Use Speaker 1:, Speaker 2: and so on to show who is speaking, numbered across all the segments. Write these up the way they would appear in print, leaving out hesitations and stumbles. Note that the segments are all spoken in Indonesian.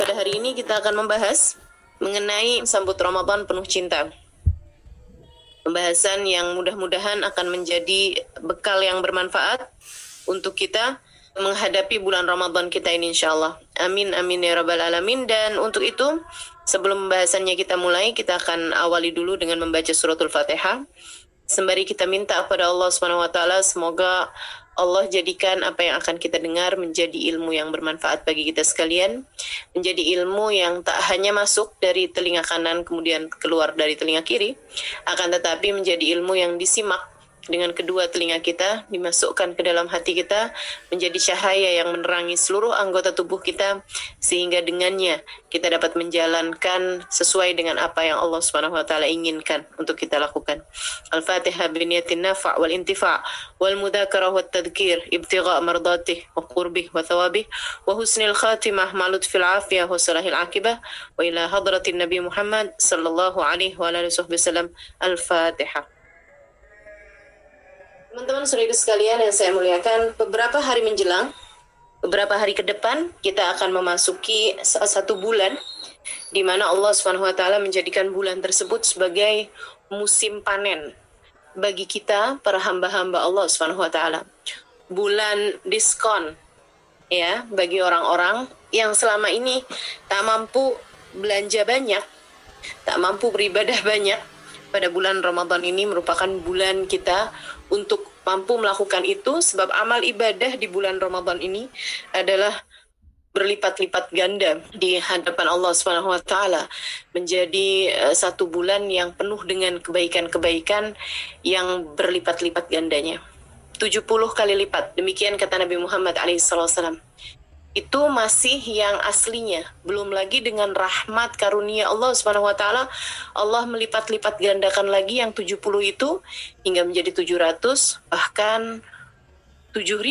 Speaker 1: Pada hari ini kita akan membahas mengenai sambut Ramadan penuh cinta. Pembahasan yang mudah-mudahan akan menjadi bekal yang bermanfaat untuk kita menghadapi bulan Ramadan kita ini insyaallah. Amin amin ya rabbal alamin. Dan untuk itu, sebelum pembahasannya kita mulai, kita akan awali dulu dengan membaca suratul Fatihah. Sembari kita minta kepada Allah Subhanahu wa taala, semoga Allah jadikan apa yang akan kita dengar menjadi ilmu yang bermanfaat bagi kita sekalian, menjadi ilmu yang tak hanya masuk dari telinga kanan kemudian keluar dari telinga kiri, akan tetapi menjadi ilmu yang disimak dengan kedua telinga kita, dimasukkan ke dalam hati kita, menjadi cahaya yang menerangi seluruh anggota tubuh kita, sehingga dengannya kita dapat menjalankan sesuai dengan apa yang Allah Subhanahu wa taala inginkan untuk kita lakukan. Al-Fatihah biniyatin nafa' wal intifa' wal mudzakarah wat tadhkir ibtigha' mardatih wa qurbih wa thawabih wa husnil khatimah ma lutfil afiyah wa salahil akibah wa ila hadratin Nabi Muhammad sallallahu alaihi wa alihi wasallam. Al-Fatihah. Teman-teman saudara sekalian yang saya muliakan, beberapa hari menjelang, beberapa hari ke depan, kita akan memasuki salah satu bulan di mana Allah Subhanahu wa taala menjadikan bulan tersebut sebagai musim panen bagi kita para hamba-hamba Allah Subhanahu wa taala. Bulan diskon ya bagi orang-orang yang selama ini tak mampu belanja banyak, tak mampu beribadah banyak. Pada bulan Ramadan ini merupakan bulan kita untuk mampu melakukan itu, sebab amal ibadah di bulan Ramadan ini adalah berlipat-lipat ganda di hadapan Allah Subhanahu wa taala, menjadi satu bulan yang penuh dengan kebaikan-kebaikan yang berlipat-lipat gandanya. 70 kali lipat, demikian kata Nabi Muhammad SAW. Itu masih yang aslinya, belum lagi dengan rahmat karunia Allah Subhanahu wa taala, Allah melipat-lipat gandakan lagi yang 70 itu hingga menjadi 700, bahkan 7.000.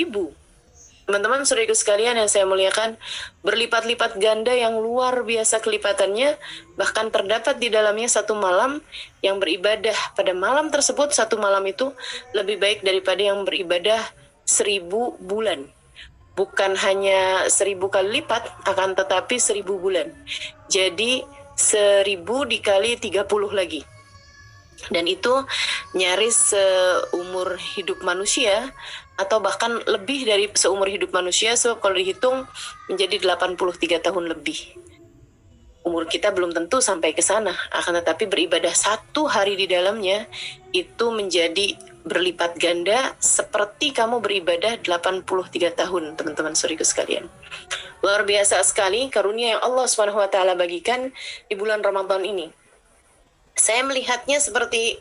Speaker 1: Teman-teman saudaraku sekalian yang saya muliakan, berlipat-lipat ganda yang luar biasa kelipatannya, bahkan terdapat di dalamnya satu malam yang beribadah pada malam tersebut, satu malam itu lebih baik daripada yang beribadah 1000 bulan. Bukan hanya 1000 kali lipat, akan tetapi 1000 bulan. Jadi 1000 dikali 30 lagi. Dan itu nyaris seumur hidup manusia, atau bahkan lebih dari seumur hidup manusia, sebab kalau dihitung menjadi 83 tahun lebih. Umur kita belum tentu sampai ke sana, akan tetapi beribadah satu hari di dalamnya itu menjadi berlipat ganda seperti kamu beribadah 83 tahun, teman-teman saudaraku sekalian. Luar biasa sekali karunia yang Allah Subhanahu wa taala bagikan di bulan Ramadan ini. Saya melihatnya seperti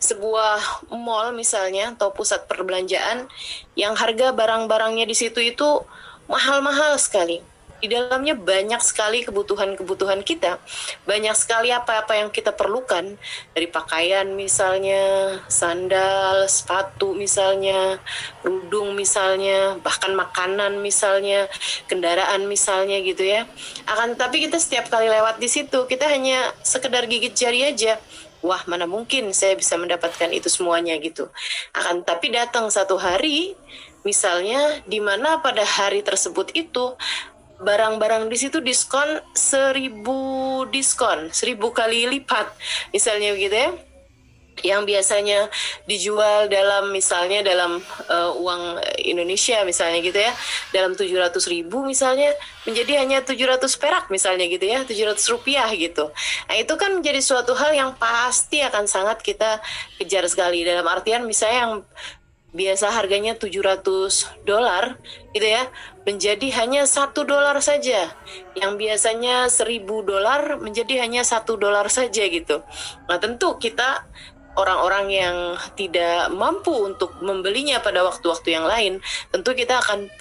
Speaker 1: sebuah mall misalnya, atau pusat perbelanjaan yang harga barang-barangnya di situ itu mahal-mahal sekali. Di dalamnya banyak sekali kebutuhan-kebutuhan kita, banyak sekali apa-apa yang kita perlukan, dari pakaian misalnya, sandal, sepatu misalnya, kerudung misalnya, bahkan makanan misalnya, kendaraan misalnya gitu ya. Akan tetapi kita setiap kali lewat di situ, kita hanya sekedar gigit jari aja. Wah, mana mungkin saya bisa mendapatkan itu semuanya gitu. Akan tapi datang satu hari, misalnya di mana pada hari tersebut itu barang-barang di situ diskon 1000 diskon, 1000 kali lipat, misalnya begitu ya. Yang biasanya dijual dalam misalnya dalam uang Indonesia misalnya gitu ya, dalam 700.000 misalnya, menjadi hanya 700 perak misalnya gitu ya, 700 rupiah gitu. Nah itu kan menjadi suatu hal yang pasti akan sangat kita kejar sekali. Dalam artian misalnya yang biasa harganya $700 gitu ya, menjadi hanya $1 saja. Yang biasanya $1.000 menjadi hanya $1 saja gitu. Nah tentu kita orang-orang yang tidak mampu untuk membelinya pada waktu-waktu yang lain, tentu kita akan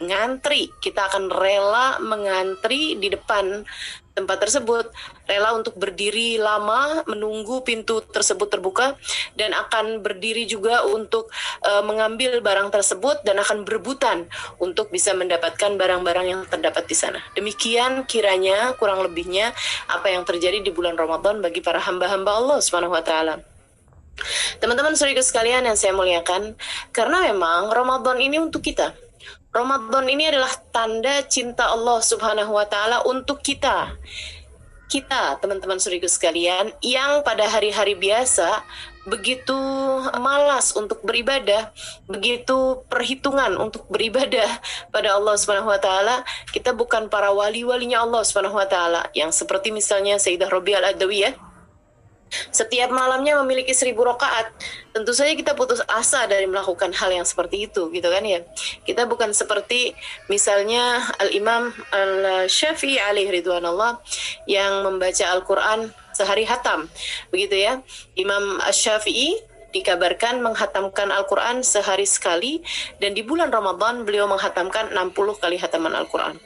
Speaker 1: ngantri, kita akan rela mengantri di depan tempat tersebut, rela untuk berdiri lama menunggu pintu tersebut terbuka, dan akan berdiri juga untuk mengambil barang tersebut, dan akan berebutan untuk bisa mendapatkan barang-barang yang terdapat di sana. Demikian kiranya kurang lebihnya apa yang terjadi di bulan Ramadan bagi para hamba-hamba Allah Subhanahu wa taala. Teman-teman saudara sekalian yang saya muliakan, karena memang Ramadan ini untuk kita, Ramadan ini adalah tanda cinta Allah Subhanahu wa taala untuk kita. Kita, teman-teman suriku sekalian, yang pada hari-hari biasa begitu malas untuk beribadah, begitu perhitungan untuk beribadah pada Allah Subhanahu wa taala, kita bukan para wali-walinya Allah Subhanahu wa taala yang seperti misalnya Sayyidah Rabi'ah Al-Adawiyah setiap malamnya memiliki 1000 rakaat. Tentu saja kita putus asa dari melakukan hal yang seperti itu, gitu kan ya. Kita bukan seperti misalnya Al-Imam Al-Syafi'i alaihi ridwanullah yang membaca Al-Quran sehari hatam, begitu ya. Imam Asy-Syafi'i dikabarkan menghatamkan Al-Quran sehari sekali, dan di bulan Ramadan beliau menghatamkan 60 kali hataman Al-Quran.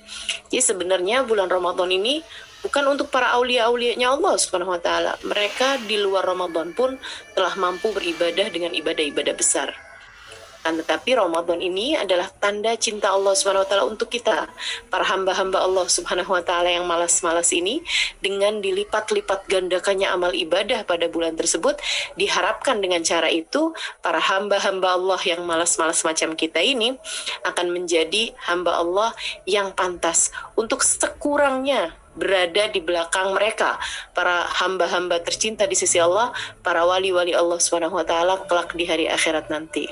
Speaker 1: Jadi sebenarnya bulan Ramadan ini bukan untuk para aulia-aulianya Allah Subhanahu wa taala. Mereka di luar Ramadan pun telah mampu beribadah dengan ibadah-ibadah besar. Tetapi Ramadan ini adalah tanda cinta Allah Subhanahu wa taala untuk kita, para hamba-hamba Allah Subhanahu wa taala yang malas-malas ini. Dengan dilipat-lipat gandakannya amal ibadah pada bulan tersebut, diharapkan dengan cara itu para hamba-hamba Allah yang malas-malas macam kita ini akan menjadi hamba Allah yang pantas untuk sekurangnya berada di belakang mereka, para hamba-hamba tercinta di sisi Allah, para wali-wali Allah Subhanahu wa taala kelak di hari akhirat nanti.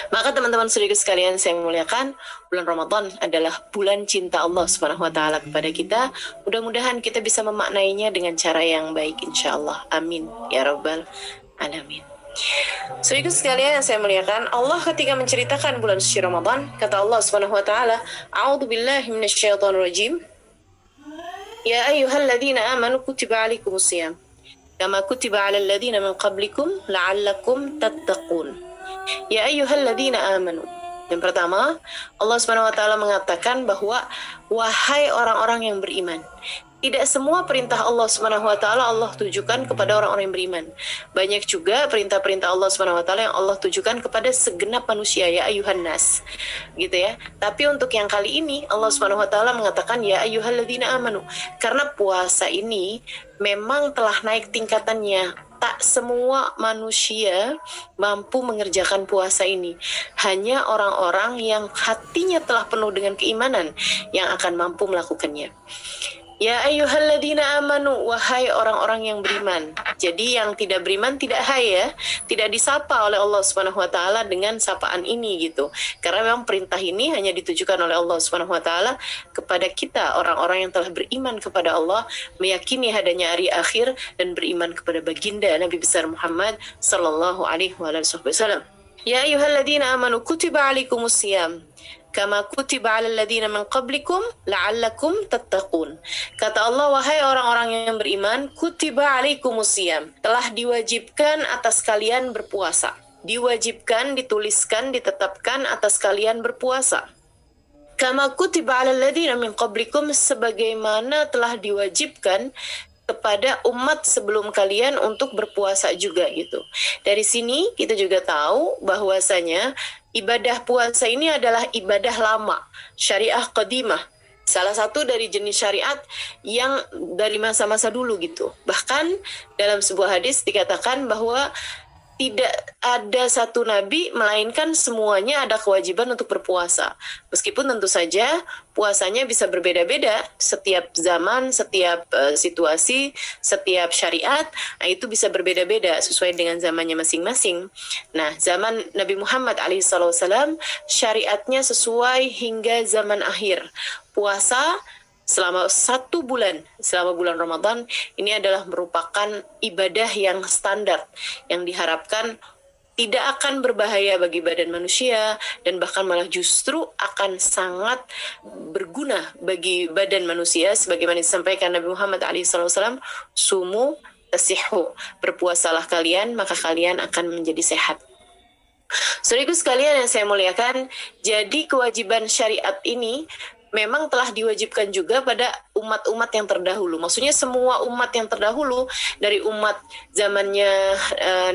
Speaker 1: Maka teman-teman saudara sekalian saya muliakan, bulan Ramadan adalah bulan cinta Allah Subhanahu wa taala kepada kita. Mudah-mudahan kita bisa memaknainya dengan cara yang baik insyaallah. Amin ya rabbal alamin. Saudara sekalian yang saya muliakan, Allah ketika menceritakan bulan suci Ramadan, kata Allah Subhanahu wa taala, "A'udzubillahi minasyaitonir rajim. Ya ayyuhalladzina amanu kutiba alaikumusiyam kama kutiba alal ladzina min qablikum la'allakum tattaqun." Ya ayyuhalladzina amanu. Yang pertama, Allah Subhanahu wa taala mengatakan bahwa wahai orang-orang yang beriman. Tidak semua perintah Allah Subhanahu wa taala Allah tujukan kepada orang-orang yang beriman. Banyak juga perintah-perintah Allah Subhanahu wa taala yang Allah tujukan kepada segenap manusia, ya ayyuhan nas. Gitu ya. Tapi untuk yang kali ini Allah Subhanahu wa taala mengatakan ya ayyuhalladzina amanu, karena puasa ini memang telah naik tingkatannya. Tak semua manusia mampu mengerjakan puasa ini. Hanya orang-orang yang hatinya telah penuh dengan keimanan yang akan mampu melakukannya. Ya ayyuhalladzina amanu, wahai orang-orang yang beriman. Jadi yang tidak beriman tidak hai ya, tidak disapa oleh Allah Subhanahu wa taala dengan sapaan ini gitu. Karena memang perintah ini hanya ditujukan oleh Allah Subhanahu wa taala kepada kita, orang-orang yang telah beriman kepada Allah, meyakini adanya hari akhir dan beriman kepada baginda Nabi besar Muhammad sallallahu alaihi wasallam. Ya ayyuhalladzina amanu kutiba alaikumusiyam kama kutiba 'alal ladzina min qablikum la'allakum tattaqun. Kata Allah, wahai orang-orang yang beriman, kutiba 'alaikumusiyam, telah diwajibkan atas kalian berpuasa. Diwajibkan, dituliskan, ditetapkan atas kalian berpuasa. Kama kutiba 'alal ladzina min qablikum, sebagaimana telah diwajibkan kepada umat sebelum kalian untuk berpuasa juga gitu. Dari sini kita juga tahu bahwasanya ibadah puasa ini adalah ibadah lama, syariah qadimah. Salah satu dari jenis syariat yang dari masa-masa dulu gitu. Bahkan dalam sebuah hadis dikatakan bahwa tidak ada satu nabi melainkan semuanya ada kewajiban untuk berpuasa. Meskipun tentu saja puasanya bisa berbeda-beda setiap zaman, setiap situasi, setiap syariat, nah itu bisa berbeda-beda sesuai dengan zamannya masing-masing. Nah, zaman Nabi Muhammad alaihissalam syariatnya sesuai hingga zaman akhir. Puasa selama 1 bulan, selama bulan Ramadan, ini adalah merupakan ibadah yang standar, yang diharapkan tidak akan berbahaya bagi badan manusia, dan bahkan malah justru akan sangat berguna bagi badan manusia, sebagaimana disampaikan Nabi Muhammad SAW, sumu tasihhu, berpuasalah kalian, maka kalian akan menjadi sehat. Saudaraku sekalian yang saya muliakan, jadi kewajiban syariat ini memang telah diwajibkan juga pada umat-umat yang terdahulu. Maksudnya semua umat yang terdahulu, dari umat zamannya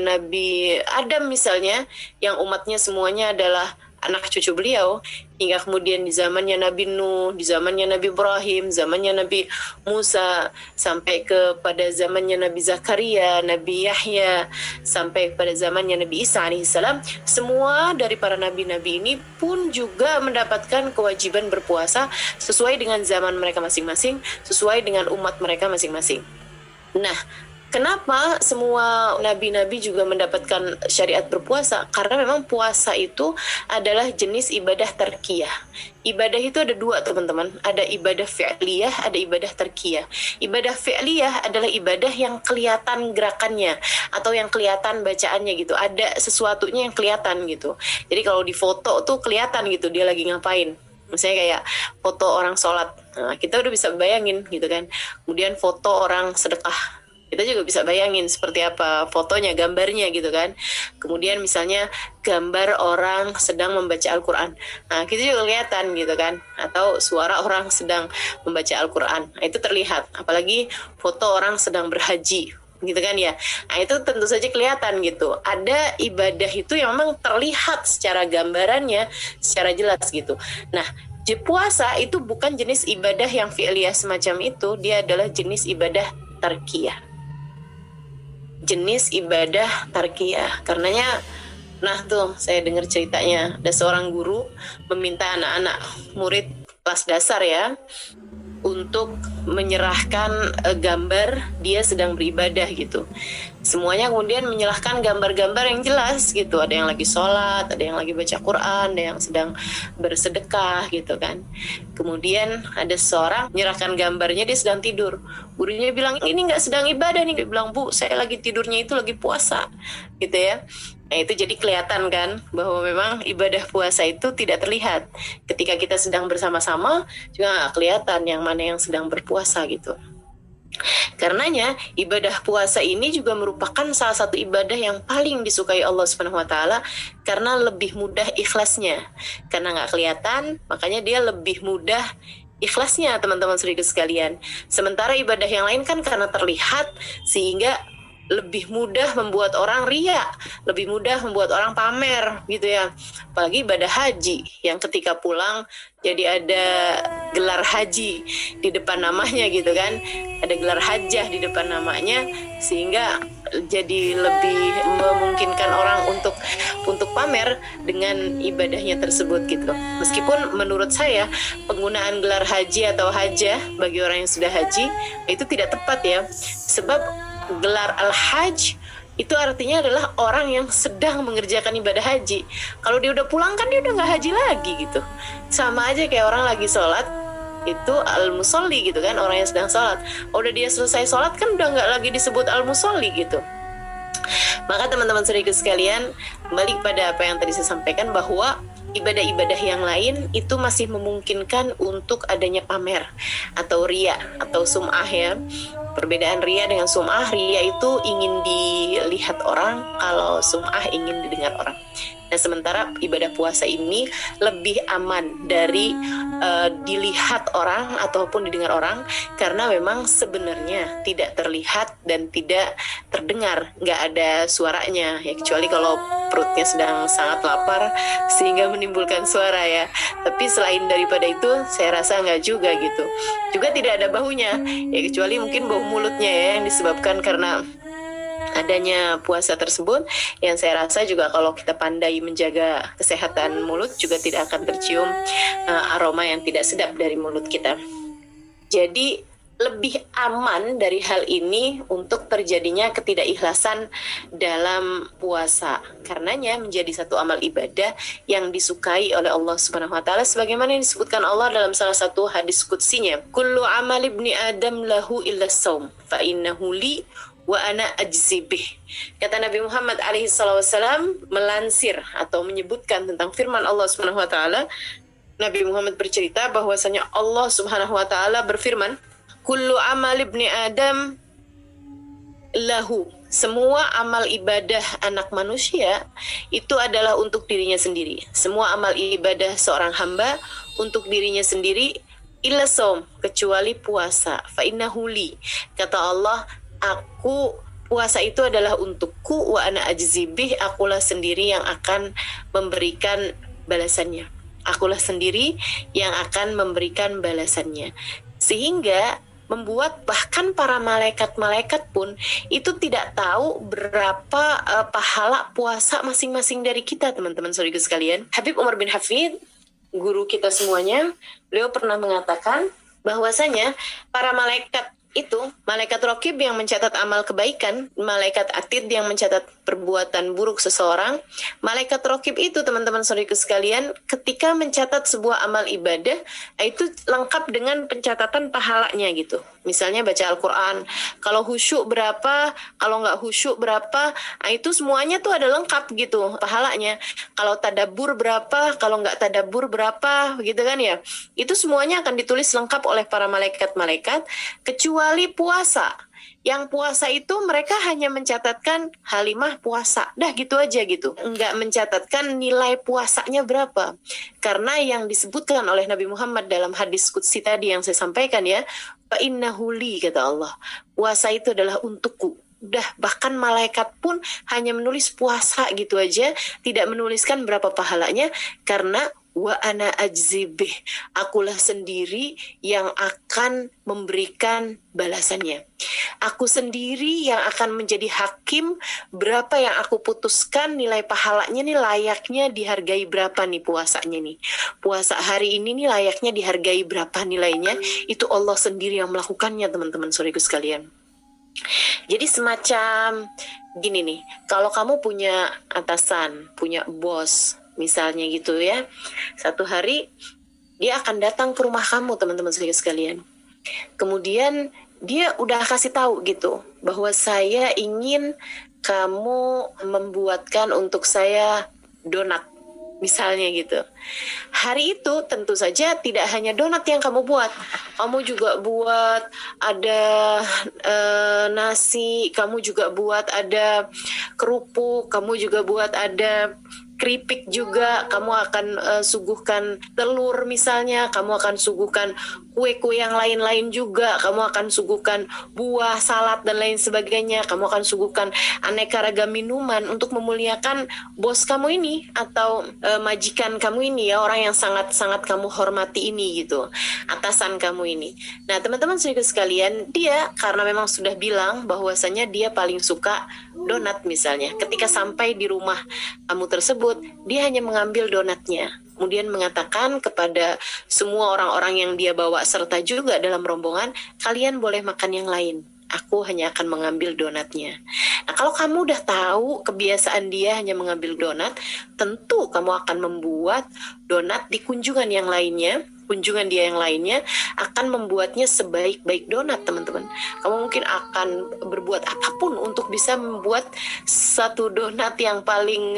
Speaker 1: Nabi Adam misalnya, yang umatnya semuanya adalah anak cucu beliau, hingga kemudian di zamannya Nabi Nuh, di zamannya Nabi Ibrahim, zamannya Nabi Musa, sampai kepada zamannya Nabi Zakaria, Nabi Yahya, sampai pada zamannya Nabi Isa alaihissalam. Semua dari para nabi-nabi ini pun juga mendapatkan kewajiban berpuasa sesuai dengan zaman mereka masing-masing, sesuai dengan umat mereka masing-masing. Nah, kenapa semua nabi-nabi juga mendapatkan syariat berpuasa? Karena memang puasa itu adalah jenis ibadah tarkiyah. Ibadah itu ada dua, teman-teman. Ada ibadah fi'liyah, ada ibadah tarkiyah. Ibadah fi'liyah adalah ibadah yang kelihatan gerakannya atau yang kelihatan bacaannya gitu. Ada sesuatunya yang kelihatan gitu. Jadi kalau di foto tuh kelihatan gitu dia lagi ngapain. Misalnya kayak foto orang sholat. Nah, kita udah bisa bayangin gitu kan. Kemudian foto orang sedekah, kita juga bisa bayangin seperti apa fotonya, gambarnya gitu kan. Kemudian misalnya gambar orang sedang membaca Al-Quran, nah kita juga kelihatan gitu kan. Atau suara orang sedang membaca Al-Quran, nah, itu terlihat. Apalagi foto orang sedang berhaji gitu kan ya. Nah itu tentu saja kelihatan gitu. Ada ibadah itu yang memang terlihat secara gambarannya, secara jelas gitu. Nah, puasa itu bukan jenis ibadah yang fi'liyah semacam itu, dia adalah jenis ibadah tarkiyah. Jenis ibadah tarkiyah. Karenanya, nah tuh saya dengar ceritanya, ada seorang guru meminta anak-anak murid kelas dasar ya untuk menyerahkan gambar dia sedang beribadah gitu. Semuanya kemudian menyerahkan gambar-gambar yang jelas gitu. Ada yang lagi sholat, ada yang lagi baca Quran, ada yang sedang bersedekah gitu kan. Kemudian ada seorang menyerahkan gambarnya dia sedang tidur. Gurunya bilang, ini nggak sedang ibadah nih. Dia bilang, Bu, saya lagi tidurnya itu lagi puasa gitu ya. Nah itu jadi kelihatan kan bahwa memang ibadah puasa itu tidak terlihat. Ketika kita sedang bersama-sama juga nggak kelihatan yang mana yang sedang berpuasa gitu. Karenanya ibadah puasa ini juga merupakan salah satu ibadah yang paling disukai Allah Subhanahu wa taala karena lebih mudah ikhlasnya. Karena nggak kelihatan, makanya dia lebih mudah ikhlasnya, teman-teman saudara sekalian. Sementara ibadah yang lain kan karena terlihat sehingga lebih mudah membuat orang riya, lebih mudah membuat orang pamer gitu ya. Apalagi ibadah haji yang ketika pulang jadi ada gelar haji di depan namanya gitu kan. Ada gelar hajah di depan namanya sehingga jadi lebih memungkinkan orang untuk pamer dengan ibadahnya tersebut gitu. Meskipun menurut saya penggunaan gelar haji atau hajah bagi orang yang sudah haji itu tidak tepat ya. Sebab gelar al-hajj itu artinya adalah orang yang sedang mengerjakan ibadah haji. Kalau dia udah pulang kan dia udah gak haji lagi gitu. Sama aja kayak orang lagi sholat itu al-musolli gitu kan, orang yang sedang sholat. Udah dia selesai sholat kan udah gak lagi disebut al-musolli gitu. Maka teman-teman saudara sekalian, kembali pada apa yang tadi saya sampaikan bahwa ibadah-ibadah yang lain itu masih memungkinkan untuk adanya pamer atau riya atau sum'ah ya. Perbedaan riya dengan sum'ah, riya itu ingin dilihat orang, kalau sum'ah ingin didengar orang. Nah sementara ibadah puasa ini lebih aman dari dilihat orang ataupun didengar orang, karena memang sebenarnya tidak terlihat dan tidak terdengar, nggak ada suaranya ya, kecuali kalau perutnya sedang sangat lapar sehingga menimbulkan suara ya. Tapi selain daripada itu saya rasa nggak juga gitu. Juga tidak ada baunya ya, kecuali mungkin bau mulutnya ya yang disebabkan karena adanya puasa tersebut, yang saya rasa juga kalau kita pandai menjaga kesehatan mulut juga tidak akan tercium aroma yang tidak sedap dari mulut kita. Jadi lebih aman dari hal ini untuk terjadinya ketidakikhlasan dalam puasa. Karenanya menjadi satu amal ibadah yang disukai oleh Allah Subhanahu wa taala sebagaimana yang disebutkan Allah dalam salah satu hadis qudsinya. Kullu amal ibni Adam lahu illa shaum fa innahu li wa ana ajzibih. Kata Nabi Muhammad alaihissalam melansir atau menyebutkan tentang firman Allah Subhanahu wa taala. Nabi Muhammad bercerita bahwasanya Allah Subhanahu wa taala berfirman, kullu amal ibni Adam lahu. Semua amal ibadah anak manusia itu adalah untuk dirinya sendiri. Semua amal ibadah seorang hamba untuk dirinya sendiri, illa shaum, kecuali puasa. Fa innahu li. Kata Allah, aku puasa itu adalah untukku, wa ana ajzibih, akulah sendiri yang akan memberikan balasannya. Akulah sendiri yang akan memberikan balasannya. Sehingga membuat bahkan para malaikat-malaikat pun itu tidak tahu berapa pahala puasa masing-masing dari kita, teman-teman saudara sekalian. Habib Umar bin Hafid, guru kita semuanya, beliau pernah mengatakan bahwasanya para malaikat itu, malaikat raqib yang mencatat amal kebaikan, malaikat atid yang mencatat perbuatan buruk seseorang, malaikat raqib itu, teman-teman saudara sekalian, ketika mencatat sebuah amal ibadah, itu lengkap dengan pencatatan pahalanya gitu. Misalnya baca Al-Quran, kalau khusyuk berapa, kalau nggak khusyuk berapa, itu semuanya tuh ada lengkap gitu pahalanya. Kalau tadabbur berapa, kalau nggak tadabbur berapa, gitu kan ya. Itu semuanya akan ditulis lengkap oleh para malaikat-malaikat, kecuali puasa. Yang puasa itu mereka hanya mencatatkan Halimah puasa, dah gitu aja gitu. Enggak mencatatkan nilai puasanya berapa. Karena yang disebutkan oleh Nabi Muhammad dalam hadis qudsi tadi yang saya sampaikan ya, fa innahu li, kata Allah, puasa itu adalah untukku. Udah, bahkan malaikat pun hanya menulis puasa gitu aja, tidak menuliskan berapa pahalanya, karena wa ana ajzibih, akulah sendiri yang akan memberikan balasannya. Aku sendiri yang akan menjadi hakim, berapa yang aku putuskan nilai pahalanya nih, layaknya dihargai berapa nih puasanya nih. Puasa hari ini nih layaknya dihargai berapa nilainya, itu Allah sendiri yang melakukannya, teman-teman saudaraku sekalian. Jadi semacam gini nih, kalau kamu punya atasan, punya bos, misalnya gitu ya, satu hari dia akan datang ke rumah kamu, teman-teman sekalian. Kemudian dia udah kasih tahu gitu, bahwa saya ingin kamu membuatkan untuk saya donat, misalnya gitu. Hari itu tentu saja tidak hanya donat yang kamu buat, kamu juga buat ada nasi, kamu juga buat ada kerupuk, kamu juga buat ada keripik juga, kamu akan suguhkan telur misalnya, kamu akan suguhkan kue-kue yang lain-lain juga, kamu akan suguhkan buah, salad, dan lain sebagainya, kamu akan suguhkan aneka ragam minuman untuk memuliakan bos kamu ini, atau majikan kamu ini ya, orang yang sangat-sangat kamu hormati ini gitu, atasan kamu ini. Nah teman-teman saudara sekalian, dia karena memang sudah bilang bahwasanya dia paling suka donat misalnya, ketika sampai di rumah kamu tersebut, dia hanya mengambil donatnya, kemudian mengatakan kepada semua orang-orang yang dia bawa serta juga dalam rombongan, kalian boleh makan yang lain, aku hanya akan mengambil donatnya. Nah kalau kamu udah tahu kebiasaan dia hanya mengambil donat, tentu kamu akan membuat donat di kunjungan yang lainnya, kunjungan dia yang lainnya akan membuatnya sebaik-baik donat, teman-teman. Kamu mungkin akan berbuat apapun untuk bisa membuat satu donat yang paling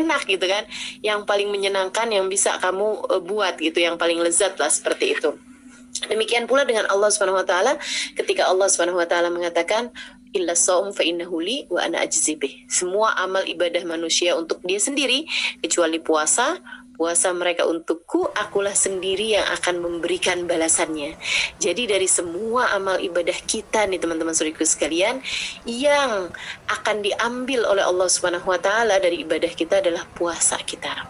Speaker 1: enak gitu kan, yang paling menyenangkan yang bisa kamu buat gitu, yang paling lezat lah, seperti itu. Demikian pula dengan Allah Subhanahu wa taala, ketika Allah Subhanahu wa taala mengatakan illa shaum fa innahu li wa ana ajzibih. Semua amal ibadah manusia untuk dia sendiri kecuali puasa. Puasa mereka untukku, akulah sendiri yang akan memberikan balasannya. Jadi dari semua amal ibadah kita nih teman-teman saudaraku sekalian, yang akan diambil oleh Allah Subhanahu wa taala dari ibadah kita adalah puasa kita.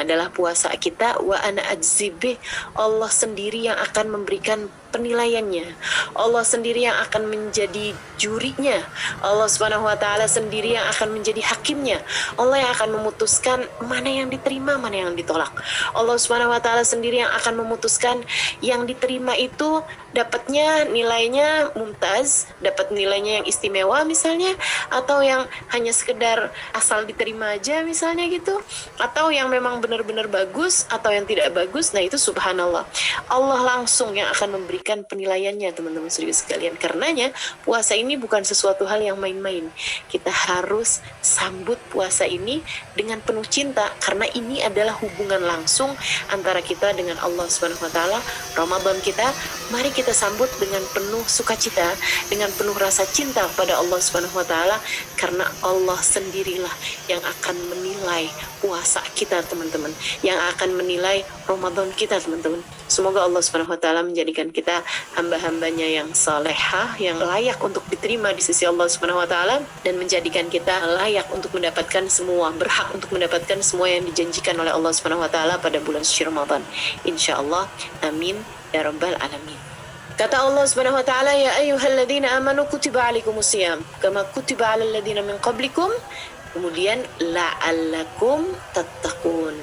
Speaker 1: Adalah puasa kita, wa ana ajzibih, Allah sendiri yang akan memberikan penilaiannya. Allah sendiri yang akan menjadi jurinya. Allah Subhanahu wa taala sendiri yang akan menjadi hakimnya. Allah yang akan memutuskan mana yang diterima, mana yang ditolak. Allah Subhanahu wa taala sendiri yang akan memutuskan yang diterima itu dapatnya nilainya mumtaz, dapat nilainya yang istimewa misalnya, atau yang hanya sekedar asal diterima aja misalnya gitu, atau yang memang benar-benar bagus atau yang tidak bagus. Nah itu subhanallah, Allah langsung yang akan memberikan penilaiannya, teman-teman saudara sekalian. Karenanya puasa ini bukan sesuatu hal yang main-main. Kita harus sambut puasa ini dengan penuh cinta, karena ini adalah hubungan langsung antara kita dengan Allah Subhanahu wa taala. Ramadan kita, mari kita sambut dengan penuh sukacita, dengan penuh rasa cinta kepada Allah Subhanahu wa taala, karena Allah sendirilah yang akan menilai puasa kita, teman-teman, yang akan menilai Ramadan kita, teman-teman. Semoga Allah Subhanahu wa taala menjadikan kita kita hamba-hambanya yang salehah, yang layak untuk diterima di sisi Allah Subhanahu wa taala, dan menjadikan kita layak untuk mendapatkan semua, berhak untuk mendapatkan semua yang dijanjikan oleh Allah Subhanahu wa taala pada bulan suci Ramadan. Insyaallah. Amin ya rabbal alamin. Kata Allah Subhanahu wa taala, ya ayyuhalladzina amanu kutiba alaikumusiyam kama kutiba alal ladzina min qablikum, kemudian la'allakum tattaqun.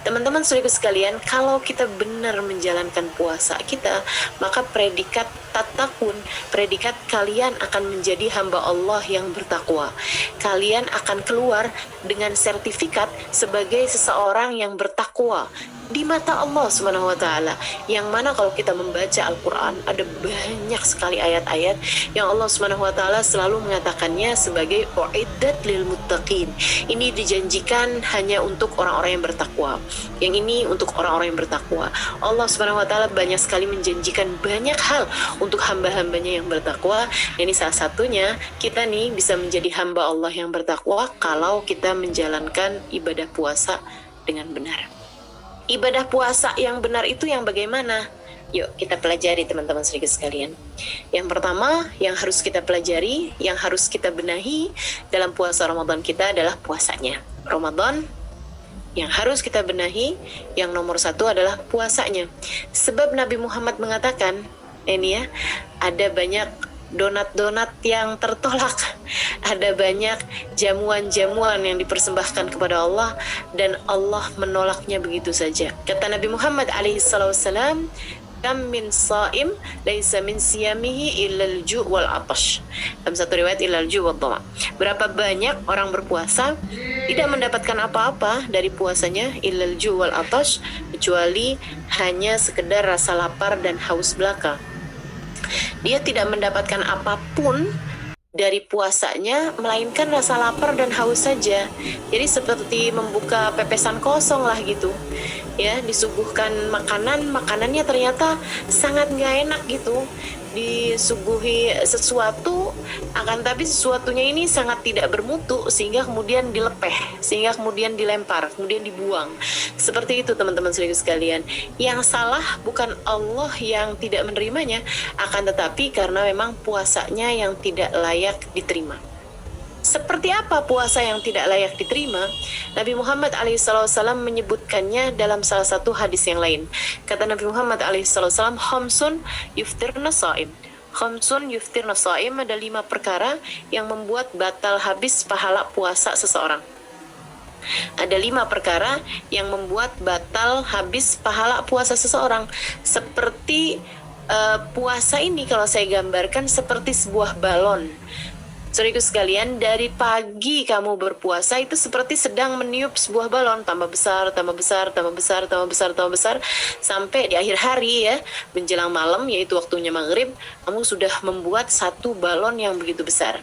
Speaker 1: Teman-teman saudaraku sekalian, kalau kita benar menjalankan puasa kita, maka predikat tattaqun, predikat kalian akan menjadi hamba Allah yang bertakwa. Kalian akan keluar dengan sertifikat sebagai seseorang yang bertakwa di mata Allah Subhanahu wa taala. Yang mana kalau kita membaca Al-Qur'an, ada banyak sekali ayat-ayat yang Allah Subhanahu wa taala selalu mengatakannya sebagai uiddat lil muttaqin. Ini dijanjikan hanya untuk orang-orang yang bertakwa. Yang ini untuk orang-orang yang bertakwa. Allah Subhanahu wa taala banyak sekali menjanjikan banyak hal untuk hamba-hambanya yang bertakwa. Ini salah satunya kita nih bisa menjadi hamba Allah yang bertakwa kalau kita menjalankan ibadah puasa dengan benar. Ibadah puasa yang benar itu yang bagaimana? Yuk kita pelajari teman-teman sedikit sekalian. Yang pertama yang harus kita pelajari, yang harus kita benahi dalam puasa Ramadan kita adalah puasanya. Ramadan yang harus kita benahi, yang nomor satu adalah puasanya. Sebab Nabi Muhammad mengatakan, ini ya, ada banyak donat-donat yang tertolak, ada banyak jamuan-jamuan yang dipersembahkan kepada Allah dan Allah menolaknya begitu saja. Kata Nabi Muhammad alaihissalam, kam min saim laisa min siyamihi illal ju' wal atash. Dalam satu riwayat illal ju' wal dhama. Berapa banyak orang berpuasa tidak mendapatkan apa-apa dari puasanya illal ju' wal atash, kecuali hanya sekedar rasa lapar dan haus belaka. Dia tidak mendapatkan apapun dari puasanya melainkan rasa lapar dan haus saja. Jadi seperti membuka pepesan kosong lah gitu. Ya, disuguhkan makanannya ternyata sangat nggak enak gitu. Disuguhi sesuatu, akan tapi sesuatunya ini sangat tidak bermutu sehingga kemudian dilepeh, sehingga kemudian dilempar, kemudian dibuang. Seperti itu teman-teman sekalian. Yang salah bukan Allah yang tidak menerimanya, akan tetapi karena memang puasanya yang tidak layak diterima. Seperti apa puasa yang tidak layak diterima? Nabi Muhammad alaihissalam menyebutkannya dalam salah satu hadis yang lain. Kata Nabi Muhammad alaihissalam, khamsun yuftirna shaim. Khamsun yuftirna shaim, ada 5 perkara yang membuat batal habis pahala puasa seseorang. Ada 5 perkara yang membuat batal habis pahala puasa seseorang. Seperti puasa ini kalau saya gambarkan seperti sebuah balon. Saudaraku sekalian, dari pagi kamu berpuasa itu seperti sedang meniup sebuah balon, tambah besar, tambah besar, tambah besar, tambah besar, tambah besar, sampai di akhir hari ya, menjelang malam, yaitu waktunya maghrib, kamu sudah membuat satu balon yang begitu besar.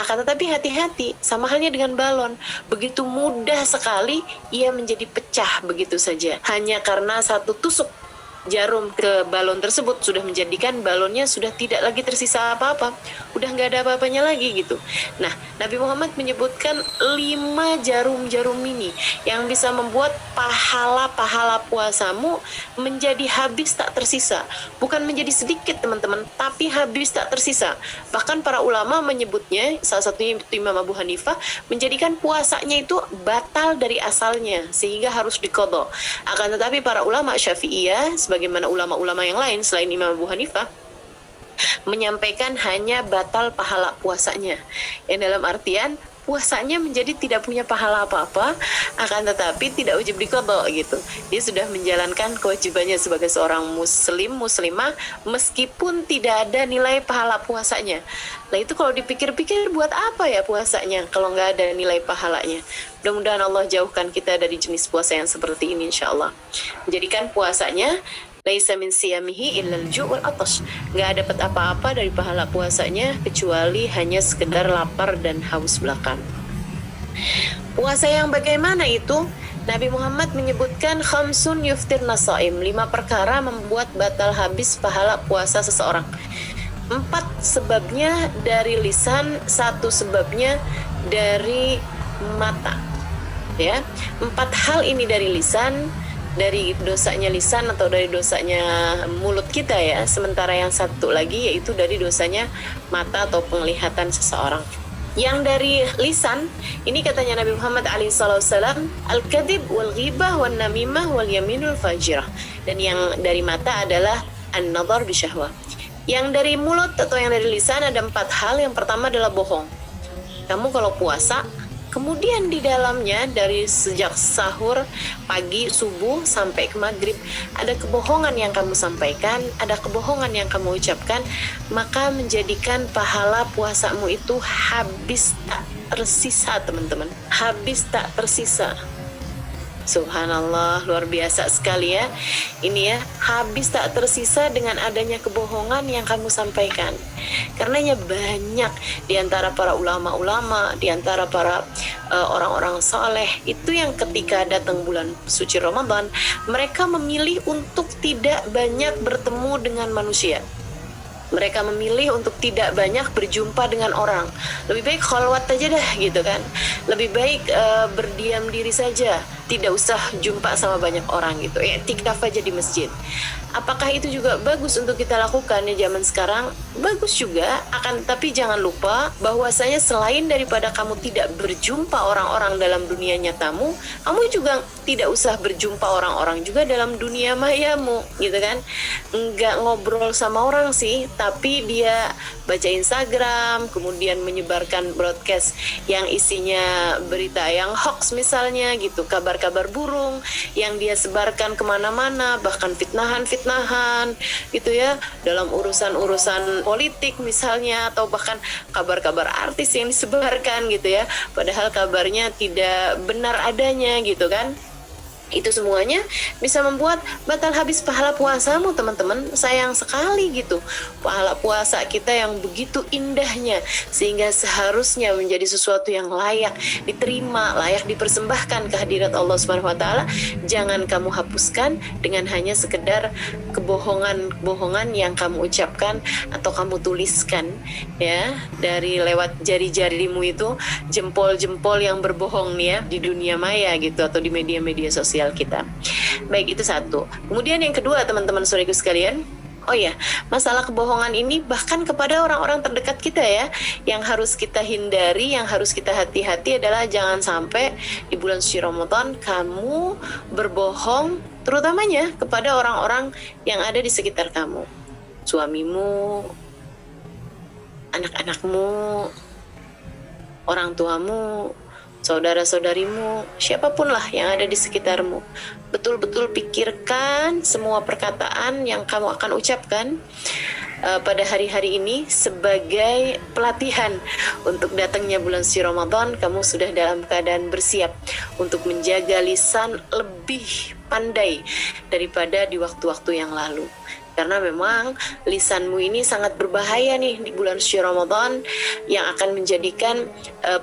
Speaker 1: Akan tetapi hati-hati, sama halnya dengan balon, begitu mudah sekali ia menjadi pecah begitu saja, hanya karena satu tusuk jarum ke balon tersebut sudah menjadikan balonnya sudah tidak lagi tersisa apa-apa, udah nggak ada apa-apanya lagi gitu. Nah, Nabi Muhammad menyebutkan 5 jarum-jarum ini yang bisa membuat pahala-pahala puasamu menjadi habis tak tersisa. Bukan menjadi sedikit teman-teman, tapi habis tak tersisa. Bahkan para ulama menyebutnya, salah satunya Imam Abu Hanifah, menjadikan puasanya itu batal dari asalnya sehingga harus diqadha. Akan tetapi para ulama Syafi'iyah sebagaimana ulama-ulama yang lain selain Imam Abu Hanifah menyampaikan hanya batal pahala puasanya, yang dalam artian puasanya menjadi tidak punya pahala apa-apa, akan tetapi tidak wajib diqadha gitu. Dia sudah menjalankan kewajibannya sebagai seorang muslimah meskipun tidak ada nilai pahala puasanya. Nah itu kalau dipikir-pikir buat apa ya puasanya kalau nggak ada nilai pahalanya. Mudah-mudahan Allah jauhkan kita dari jenis puasa yang seperti ini insyaallah. Menjadikan puasanya laisa min siyamihi illal ju' wal atash. Nggak dapat apa-apa dari pahala puasanya kecuali hanya sekedar lapar dan haus belaka. Puasa yang bagaimana itu? Nabi Muhammad menyebutkan khamsun yuftirna shaim, 5 perkara membuat batal habis pahala puasa seseorang. 4 sebabnya dari lisan, 1 sebabnya dari mata. Ya, 4 hal ini dari lisan, dari dosanya lisan atau dari dosanya mulut kita ya. Sementara yang satu lagi yaitu dari dosanya mata atau penglihatan seseorang. Yang dari lisan, ini katanya Nabi Muhammad SAW, al-kadhib wal ghibah wal namimah wal yaminul fajirah. Dan yang dari mata adalah an-nadhar bisyahwah. Yang dari mulut atau yang dari lisan ada 4 hal. Yang pertama adalah bohong. Kamu kalau puasa, kemudian di dalamnya dari sejak sahur, pagi, subuh, sampai ke maghrib, ada kebohongan yang kamu sampaikan, ada kebohongan yang kamu ucapkan, maka menjadikan pahala puasamu itu habis tak tersisa, teman-teman. Habis tak tersisa. Subhanallah, luar biasa sekali ya. Ini ya, habis tak tersisa dengan adanya kebohongan yang kamu sampaikan. Karenanya banyak di antara para ulama-ulama, di antara para orang-orang saleh itu yang ketika datang bulan suci Ramadan, mereka memilih untuk tidak banyak bertemu dengan manusia. Mereka memilih untuk tidak banyak berjumpa dengan orang. Lebih baik khalwat aja dah gitu kan. Lebih baik berdiam diri saja, tidak usah jumpa sama banyak orang gitu. I'tikaf aja di masjid. Apakah itu juga bagus untuk kita lakukan ya zaman sekarang? Bagus juga, akan tapi jangan lupa bahwasanya selain daripada kamu tidak berjumpa orang-orang dalam dunia nyatamu, kamu juga tidak usah berjumpa orang-orang juga dalam dunia mayamu, gitu kan? Enggak ngobrol sama orang sih, tapi dia baca Instagram, kemudian menyebarkan broadcast yang isinya berita yang hoax misalnya gitu, kabar-kabar burung yang dia sebarkan kemana-mana, bahkan fitnahan gitu ya, dalam urusan-urusan politik misalnya, atau bahkan kabar-kabar artis yang disebarkan gitu ya, padahal kabarnya tidak benar adanya gitu kan. Itu semuanya bisa membuat batal habis pahala puasamu, teman-teman. Sayang sekali gitu, pahala puasa kita yang begitu indahnya, sehingga seharusnya menjadi sesuatu yang layak diterima, layak dipersembahkan kehadirat Allah Subhanahu wa taala. Jangan kamu hapuskan dengan hanya sekedar kebohongan yang kamu ucapkan atau kamu tuliskan ya, dari lewat jari-jarimu itu, jempol-jempol yang berbohong nih ya di dunia maya gitu, atau di media-media sosial kita. Baik, itu satu. Kemudian yang kedua, teman-teman saudaraku sekalian, oh ya, masalah kebohongan ini bahkan kepada orang-orang terdekat kita ya, yang harus kita hindari, yang harus kita hati-hati adalah jangan sampai di bulan suci Ramadan kamu berbohong, terutamanya kepada orang-orang yang ada di sekitar kamu. Suamimu, anak-anakmu, orang tuamu, saudara-saudarimu, siapapun lah yang ada di sekitarmu. Betul-betul pikirkan semua perkataan yang kamu akan ucapkan pada hari-hari ini sebagai pelatihan untuk datangnya bulan suci Ramadan. Kamu sudah dalam keadaan bersiap untuk menjaga lisan lebih pandai daripada di waktu-waktu yang lalu. Karena memang lisanmu ini sangat berbahaya nih di bulan suci Ramadan, yang akan menjadikan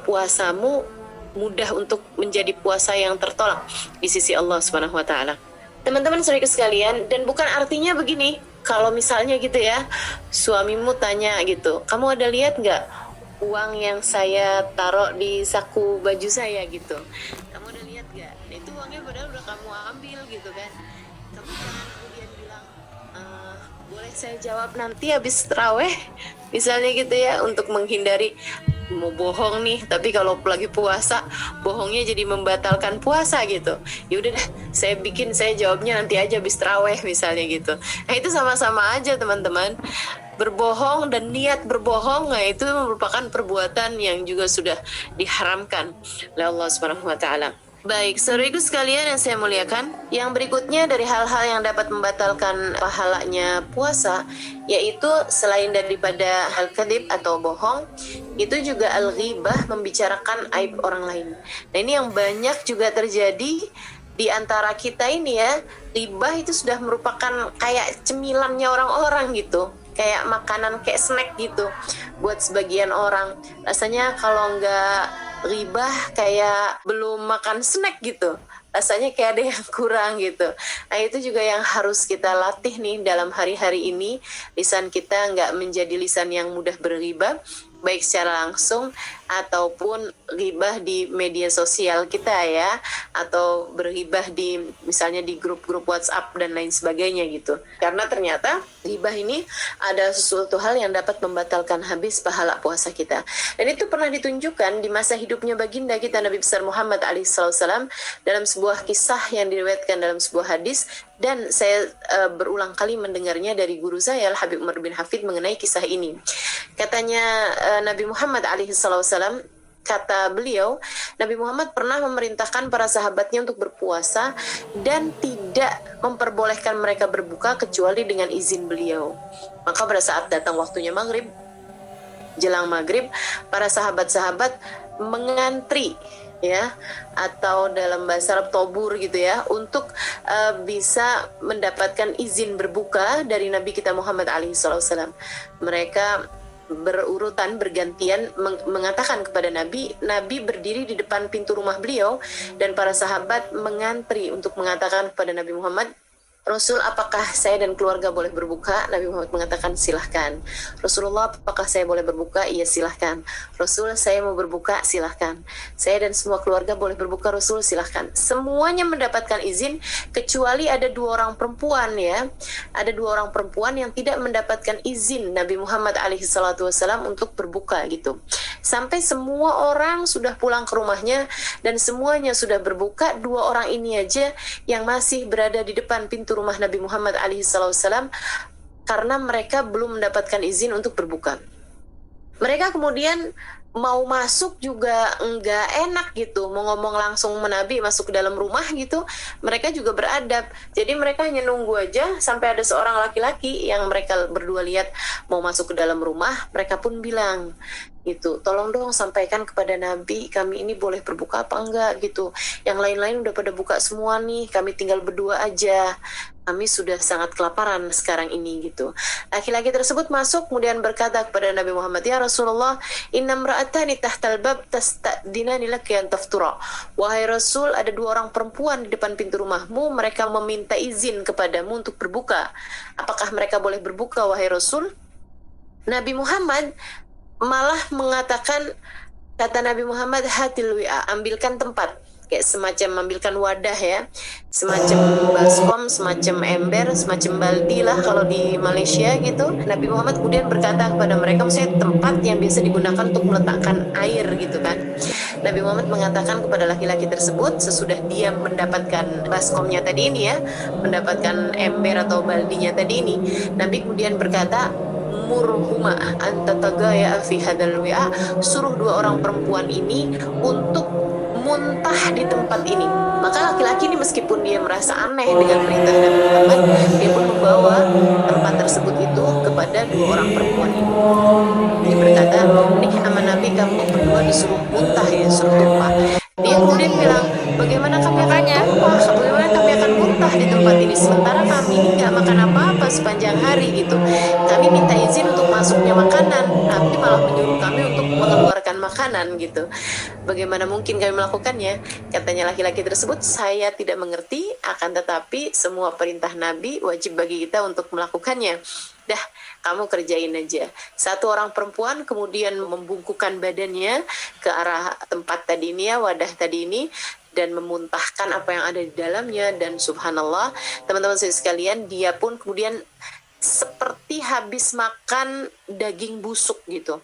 Speaker 1: puasamu mudah untuk menjadi puasa yang tertolak di sisi Allah Subhanahu wa taala. Teman-teman saudaraku sekalian, dan bukan artinya begini, kalau misalnya gitu ya, suamimu tanya gitu, kamu ada lihat nggak uang yang saya taruh di saku baju saya gitu? Kamu ada lihat nggak? Nah, itu uangnya padahal udah kamu ambil gitu kan. Kamu jangan kemudian bilang, boleh saya jawab nanti habis taraweh, misalnya gitu ya, untuk menghindari mau bohong nih, tapi kalau lagi puasa bohongnya jadi membatalkan puasa gitu. Ya udah deh, saya jawabnya nanti aja habis taraweh misalnya gitu. Nah, itu sama-sama aja teman-teman. Berbohong dan niat berbohong, nah itu merupakan perbuatan yang juga sudah diharamkan oleh Allah Subhanahu wa taala. Baik, saudaraku sekalian yang saya muliakan, yang berikutnya dari hal-hal yang dapat membatalkan pahalanya puasa, yaitu selain daripada al-kadhib atau bohong, itu juga al-ghibah, membicarakan aib orang lain. Nah, ini yang banyak juga terjadi di antara kita ini ya. Ghibah itu sudah merupakan kayak cemilannya orang-orang gitu, kayak makanan, kayak snack gitu buat sebagian orang. Rasanya kalau nggak ghibah kayak belum makan snack gitu, rasanya kayak ada yang kurang gitu. Nah, itu juga yang harus kita latih nih dalam hari-hari ini, lisan kita nggak menjadi lisan yang mudah berghibah, baik secara langsung ataupun ghibah di media sosial kita ya, atau berghibah di misalnya di grup-grup WhatsApp dan lain sebagainya gitu. Karena ternyata ghibah ini ada sesuatu hal yang dapat membatalkan habis pahala puasa kita. Dan itu pernah ditunjukkan di masa hidupnya baginda kita Nabi besar Muhammad alaihissalam dalam sebuah kisah yang diriwayatkan dalam sebuah hadis, dan saya berulang kali mendengarnya dari guru saya Al Habib Umar bin Hafid mengenai kisah ini. Katanya Nabi Muhammad alaihissalam, kata beliau, Nabi Muhammad pernah memerintahkan para sahabatnya untuk berpuasa dan tidak memperbolehkan mereka berbuka kecuali dengan izin beliau. Maka pada saat datang waktunya maghrib, jelang maghrib, para sahabat-sahabat mengantri ya, atau dalam bahasa Arab tobur gitu ya, untuk bisa mendapatkan izin berbuka dari Nabi kita Muhammad alaihissalam. Mereka berurutan bergantian mengatakan kepada Nabi. Nabi berdiri di depan pintu rumah beliau dan para sahabat mengantri untuk mengatakan kepada Nabi Muhammad, Rasul, apakah saya dan keluarga boleh berbuka? Nabi Muhammad mengatakan silahkan. Rasulullah, apakah saya boleh berbuka? Iya silahkan. Rasul, saya mau berbuka, silahkan. Saya dan semua keluarga boleh berbuka, Rasul, silahkan. Semuanya mendapatkan izin kecuali ada 2 orang perempuan ya. Ada 2 orang perempuan yang tidak mendapatkan izin Nabi Muhammad alaihissalam untuk berbuka gitu. Sampai semua orang sudah pulang ke rumahnya dan semuanya sudah berbuka, 2 orang ini aja yang masih berada di depan pintu rumah Nabi Muhammad alaihissalam karena mereka belum mendapatkan izin untuk berbuka. Mereka kemudian mau masuk juga enggak enak gitu, mau ngomong langsung Nabi masuk ke dalam rumah gitu, mereka juga beradab. Jadi mereka hanya nunggu aja sampai ada seorang laki-laki yang mereka berdua lihat mau masuk ke dalam rumah. Mereka pun bilang gitu, tolong dong sampaikan kepada Nabi kami ini boleh berbuka apa enggak gitu. Yang lain-lain udah pada buka semua nih, kami tinggal berdua aja. Kami sudah sangat kelaparan sekarang ini gitu. Laki-laki tersebut masuk kemudian berkata kepada Nabi Muhammad, ya Rasulullah, inna mra'atani tahtal bab tasta'dinani laki an taftura. Wahai Rasul, ada 2 orang perempuan di depan pintu rumahmu, mereka meminta izin kepadamu untuk berbuka. Apakah mereka boleh berbuka wahai Rasul? Nabi Muhammad malah mengatakan, kata Nabi Muhammad, hatil wi'a, ambilkan tempat, kayak semacam ambilkan wadah ya, semacam baskom, semacam ember, semacam baldi lah kalau di Malaysia gitu. Nabi Muhammad kemudian berkata kepada mereka, maksudnya tempat yang biasa digunakan untuk meletakkan air gitu kan. Nabi Muhammad mengatakan kepada laki-laki tersebut sesudah dia mendapatkan baskomnya tadi ini ya, mendapatkan ember atau baldinya tadi ini, Nabi kemudian berkata, murhuma antatagaya fi hadal wi'a, suruh 2 orang perempuan ini untuk muntah di tempat ini. Maka laki-laki ini meskipun dia merasa aneh dengan perintah Nabi Muhammad, dia pun membawa tempat tersebut itu kepada 2 orang perempuan ini. Dia berkata, nih sama Nabi kamu berdua disuruh muntah ya, suruh tumpah. Dia kemudian bilang, bagaimana kami akan tumpah, bagaimana kami akan muntah di tempat ini, sementara kami ini gak makan apa-apa sepanjang hari gitu. Kami minta izin untuk masuknya makanan, Nabi malah menyuruh kami untuk mengeluarkan makanan gitu. Bagaimana mungkin kami melakukannya? Katanya laki-laki tersebut, saya tidak mengerti, akan tetapi semua perintah Nabi wajib bagi kita untuk melakukannya. Dah, kamu kerjain aja. 1 orang perempuan kemudian membungkukkan badannya ke arah tempat tadi ini ya, wadah tadi ini, dan memuntahkan apa yang ada di dalamnya. Dan subhanallah, teman-teman saya sekalian, dia pun kemudian seperti habis makan daging busuk gitu.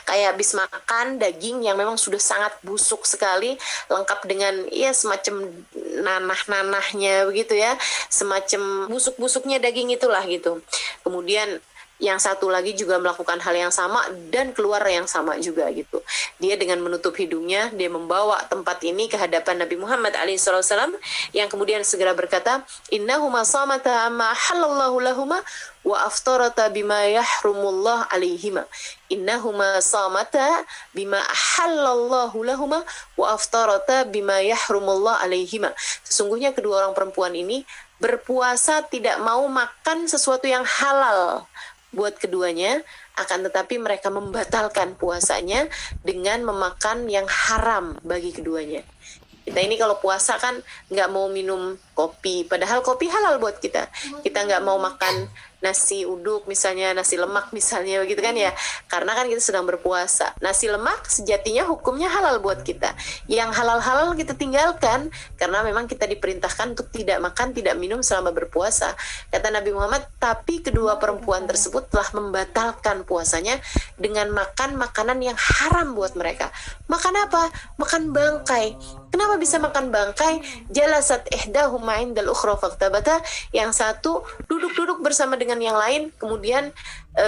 Speaker 1: Kayak habis makan daging yang memang sudah sangat busuk sekali, lengkap dengan ya semacam nanah-nanahnya begitu ya, semacam busuk-busuknya daging itulah gitu. Kemudian yang satu lagi juga melakukan hal yang sama dan keluar yang sama juga gitu. Dia dengan menutup hidungnya, dia membawa tempat ini ke hadapan Nabi Muhammad alaihissalam, yang kemudian segera berkata, innahuma samata amma halallahu lahuma wa aftarata bima yahrumullah alaihima. Innahuma samata bima halallahu lahuma wa aftarata bima yahrumullah alaihima. Sesungguhnya kedua orang perempuan ini berpuasa tidak mau makan sesuatu yang halal buat keduanya, akan tetapi mereka membatalkan puasanya dengan memakan yang haram bagi keduanya. Kita ini kalau puasa kan nggak mau minum kopi, padahal kopi halal buat kita. Kita nggak mau makan nasi uduk misalnya, nasi lemak misalnya begitu kan ya, karena kan kita sedang berpuasa. Nasi lemak sejatinya hukumnya halal buat kita. Yang halal-halal kita tinggalkan karena memang kita diperintahkan untuk tidak makan, tidak minum selama berpuasa. Kata Nabi Muhammad, tapi kedua perempuan tersebut telah membatalkan puasanya dengan makan makanan yang haram buat mereka. Makan apa? Makan bangkai. Kenapa bisa makan bangkai? Jalasat ihdahuma indal ukhra faktabata. Yang satu duduk-duduk bersama dengan yang lain, kemudian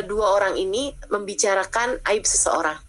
Speaker 1: dua orang ini membicarakan aib seseorang,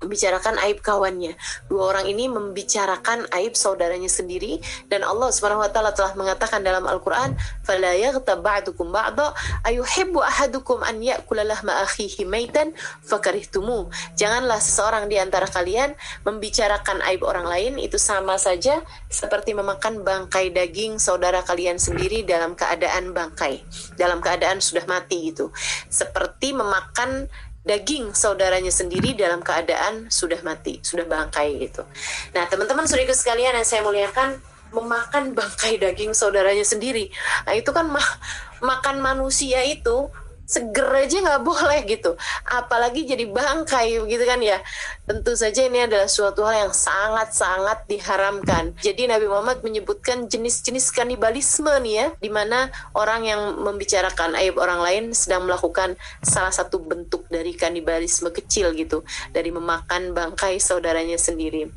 Speaker 1: membicarakan aib kawannya. Dua orang ini membicarakan aib saudaranya sendiri, dan Allah Subhanahu wa taala telah mengatakan dalam Al-Qur'an, "Fala yaghtab ba'dukum ba'dha ayuhibbu ahadukum an ya'kula lahma akhihi maitan fakarihtumu." Janganlah seseorang di antara kalian membicarakan aib orang lain, itu sama saja seperti memakan bangkai daging saudara kalian sendiri dalam keadaan bangkai, dalam keadaan sudah mati gitu. Seperti memakan daging saudaranya sendiri dalam keadaan sudah mati, sudah bangkai gitu. Nah, teman-teman saudaraku sekalian yang saya muliakan, memakan bangkai daging saudaranya sendiri, nah itu kan makan manusia itu seger aja nggak boleh gitu, apalagi jadi bangkai gitu kan ya. Tentu saja ini adalah suatu hal yang sangat-sangat diharamkan. Jadi Nabi Muhammad menyebutkan jenis-jenis kanibalisme nih ya, di mana orang yang membicarakan aib orang lain sedang melakukan salah satu bentuk dari kanibalisme kecil gitu, dari memakan bangkai saudaranya sendiri.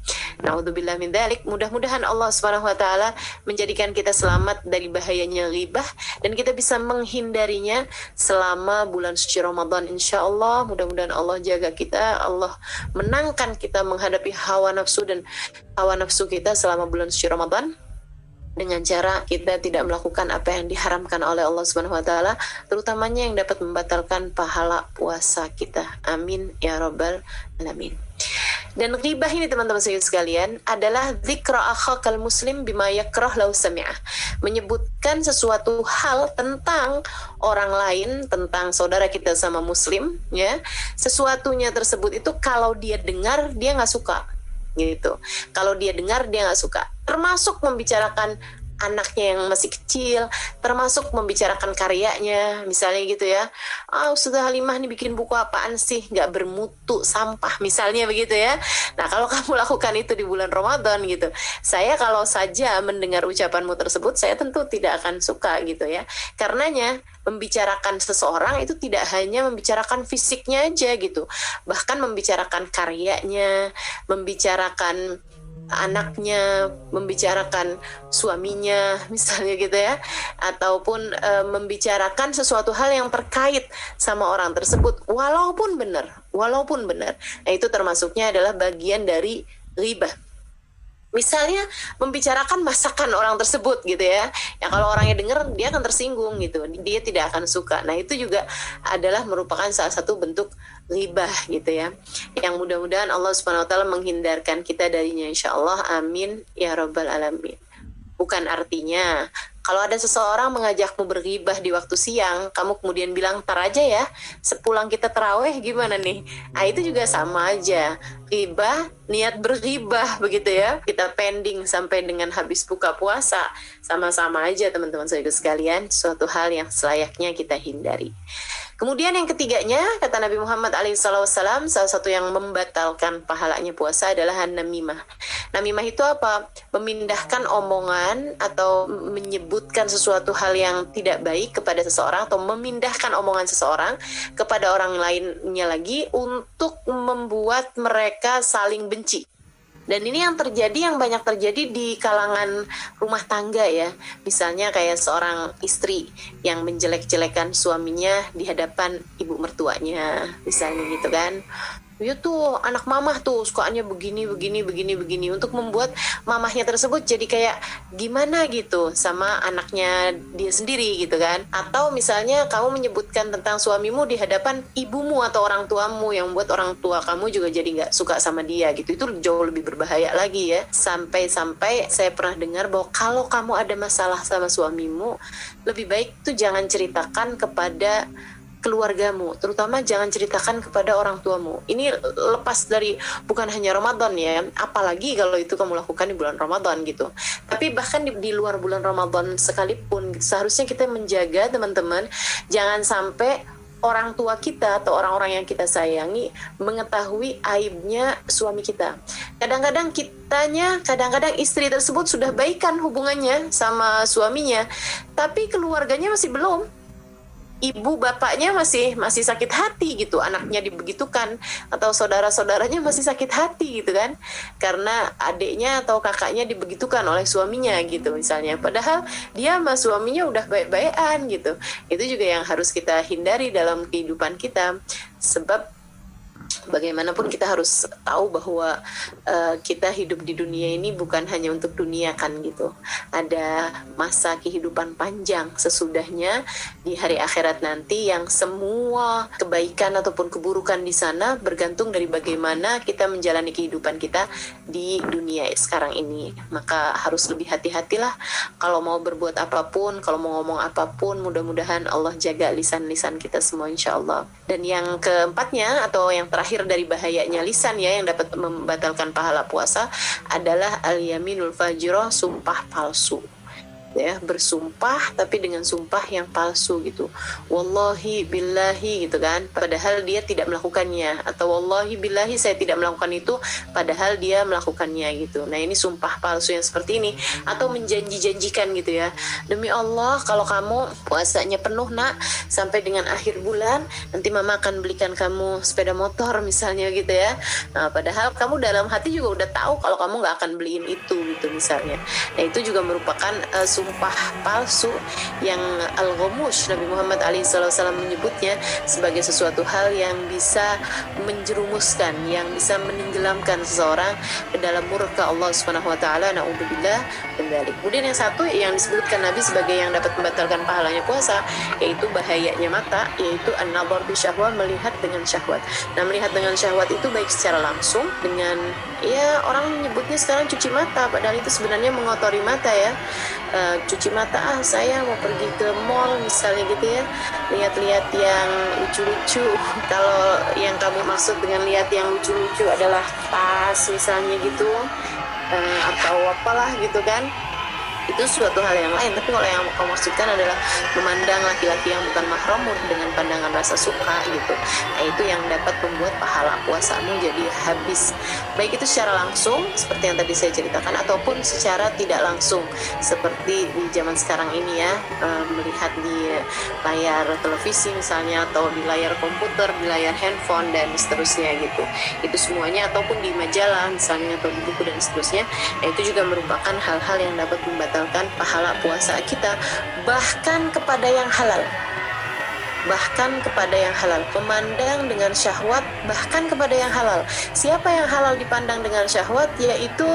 Speaker 1: Naudzubillah min dzalik. Mudah-mudahan Allah Subhanahu wa taala menjadikan kita selamat dari bahayanya ghibah dan kita bisa menghindarinya selama bulan suci Ramadan. Insya Allah, mudah-mudahan Allah jaga kita, Allah menangkan kita menghadapi hawa nafsu dan hawa nafsu kita selama bulan suci Ramadan, dengan cara kita tidak melakukan apa yang diharamkan oleh Allah Subhanahu wa taala, terutamanya yang dapat membatalkan pahala puasa kita. Amin ya rabbal alamin. Dan ghibah ini teman-teman sekalian adalah dzikra akhakal muslim bima yakrah lau sami'ah, menyebutkan sesuatu hal tentang orang lain, tentang saudara kita sama muslim ya, sesuatunya tersebut itu kalau dia dengar dia nggak suka gitu, kalau dia dengar dia nggak suka, termasuk membicarakan anaknya yang masih kecil, termasuk membicarakan karyanya, misalnya gitu ya. Ustazah Halimah nih bikin buku apaan sih, nggak bermutu, sampah, misalnya begitu ya. Nah, kalau kamu lakukan itu di bulan Ramadan gitu, saya kalau saja mendengar ucapanmu tersebut, saya tentu tidak akan suka gitu ya. Karenanya, membicarakan seseorang itu tidak hanya membicarakan fisiknya aja gitu, bahkan membicarakan karyanya, membicarakan anaknya, membicarakan suaminya misalnya gitu ya, ataupun membicarakan sesuatu hal yang terkait sama orang tersebut walaupun benar. Nah, itu termasuknya adalah bagian dari ghibah. Misalnya membicarakan masakan orang tersebut gitu ya, yang kalau orangnya dengar dia akan tersinggung gitu, dia tidak akan suka. Nah, itu juga adalah merupakan salah satu bentuk ghibah gitu ya, yang mudah-mudahan Allah Subhanahu wa taala menghindarkan kita darinya, insyaallah. Amin ya rabbal alamin. Bukan artinya kalau ada seseorang mengajakmu berghibah di waktu siang, kamu kemudian bilang, "Tar aja ya, sepulang kita taraweh gimana nih?" Nah, itu juga sama aja. Ghibah, niat berghibah begitu ya. Kita pending sampai dengan habis buka puasa. Sama-sama aja teman-teman saudara sekalian, suatu hal yang selayaknya kita hindari. Kemudian yang ketiganya, kata Nabi Muhammad SAW, salah satu yang membatalkan pahalanya puasa adalah namimah. Namimah itu apa? Memindahkan omongan atau menyebutkan sesuatu hal yang tidak baik kepada seseorang, atau memindahkan omongan seseorang kepada orang lainnya lagi untuk membuat mereka saling benci. Dan ini yang banyak terjadi di kalangan rumah tangga ya. Misalnya kayak seorang istri yang menjelek-jelekan suaminya di hadapan ibu mertuanya, misalnya gitu kan. Ya tuh anak mamah tuh sukaannya begini, untuk membuat mamahnya tersebut jadi kayak gimana gitu sama anaknya dia sendiri gitu kan. Atau misalnya kamu menyebutkan tentang suamimu di hadapan ibumu atau orang tuamu, yang membuat orang tua kamu juga jadi nggak suka sama dia gitu. Itu jauh lebih berbahaya lagi ya. Sampai-sampai saya pernah dengar bahwa kalau kamu ada masalah sama suamimu, lebih baik tuh jangan ceritakan kepada keluargamu, terutama jangan ceritakan kepada orang tuamu. Ini lepas dari bukan hanya Ramadan ya, apalagi kalau itu kamu lakukan di bulan Ramadan gitu. Tapi bahkan di luar bulan Ramadan sekalipun, seharusnya kita menjaga teman-teman, jangan sampai orang tua kita atau orang-orang yang kita sayangi mengetahui aibnya suami kita. Kadang-kadang istri tersebut sudah baikan hubungannya sama suaminya, tapi keluarganya masih belum. Ibu bapaknya masih sakit hati gitu, anaknya dibegitukan, atau saudara-saudaranya masih sakit hati gitu kan, karena adiknya atau kakaknya dibegitukan oleh suaminya gitu misalnya, padahal dia sama suaminya udah baik-baikan gitu. Itu juga yang harus kita hindari dalam kehidupan kita, sebab bagaimanapun kita harus tahu bahwa kita hidup di dunia ini bukan hanya untuk dunia kan gitu. Ada masa kehidupan panjang sesudahnya di hari akhirat nanti, yang semua kebaikan ataupun keburukan di sana bergantung dari bagaimana kita menjalani kehidupan kita di dunia sekarang ini. Maka harus lebih hati-hatilah kalau mau berbuat apapun, kalau mau ngomong apapun. Mudah-mudahan Allah jaga lisan-lisan kita semua insya-Allah. Dan yang keempatnya atau yang terakhir dari bahayanya lisan ya, yang dapat membatalkan pahala puasa, adalah al-yaminul fajirah, sumpah palsu. Ya, bersumpah tapi dengan sumpah yang palsu gitu. Wallahi billahi gitu kan, padahal dia tidak melakukannya, atau wallahi billahi saya tidak melakukan itu padahal dia melakukannya gitu. Nah, ini sumpah palsu yang seperti ini, atau menjanji-janjikan gitu ya. Demi Allah kalau kamu puasanya penuh nak sampai dengan akhir bulan, nanti mama akan belikan kamu sepeda motor misalnya gitu ya. Nah, padahal kamu dalam hati juga udah tahu kalau kamu nggak akan beliin itu gitu misalnya. Nah, itu juga merupakan sumpah palsu yang al-ghamush. Nabi Muhammad SAW menyebutnya sebagai sesuatu hal yang bisa menjerumuskan, yang bisa menenggelamkan seseorang ke dalam murka Allah Subhanahu wa taala. Na'udzubillah min dzalik. Kemudian yang satu yang disebutkan Nabi sebagai yang dapat membatalkan pahalanya puasa, yaitu bahayanya mata, yaitu an-nadhar bi syahwah, melihat dengan syahwat. Nah, melihat dengan syahwat itu baik secara langsung dengan, ya orang menyebutnya sekarang cuci mata, padahal itu sebenarnya mengotori mata ya. Cuci mata, saya mau pergi ke mall misalnya gitu ya, lihat-lihat yang lucu-lucu. Kalau yang kamu maksud dengan lihat yang lucu-lucu adalah tas misalnya gitu, atau apalah gitu kan, itu suatu hal yang lain. Tapi kalau yang kamu maksudkan adalah memandang laki-laki yang bukan mahrammu dengan pandangan rasa suka gitu, nah itu yang dapat membuat pahala puasamu jadi habis, baik itu secara langsung seperti yang tadi saya ceritakan, ataupun secara tidak langsung seperti di zaman sekarang ini ya, melihat di layar televisi misalnya, atau di layar komputer, di layar handphone dan seterusnya gitu. Itu semuanya, ataupun di majalah misalnya, atau di buku dan seterusnya. Nah, itu juga merupakan hal-hal yang dapat membatalkan pahala puasa kita, bahkan kepada yang halal. Bahkan kepada yang halal, memandang dengan syahwat bahkan kepada yang halal. Siapa yang halal dipandang dengan syahwat? Yaitu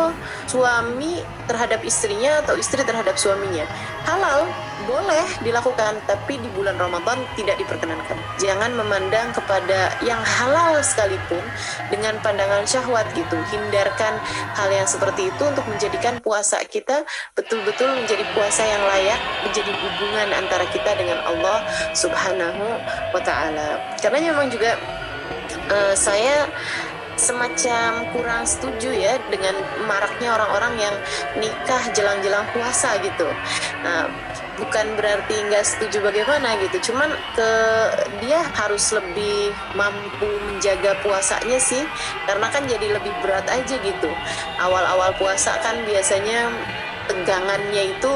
Speaker 1: suami terhadap istrinya atau istri terhadap suaminya. Halal boleh dilakukan, tapi di bulan Ramadan tidak diperkenankan. Jangan memandang kepada yang halal sekalipun dengan pandangan syahwat gitu. Hindarkan hal yang seperti itu untuk menjadikan puasa kita betul-betul menjadi puasa yang layak, menjadi hubungan antara kita dengan Allah Subhanahu wa ta'ala. Karena memang juga saya semacam kurang setuju ya dengan maraknya orang-orang yang nikah jelang-jelang puasa gitu. Nah, bukan berarti nggak setuju bagaimana gitu, cuman dia harus lebih mampu menjaga puasanya sih, karena kan jadi lebih berat aja gitu. Awal-awal puasa kan biasanya tegangannya itu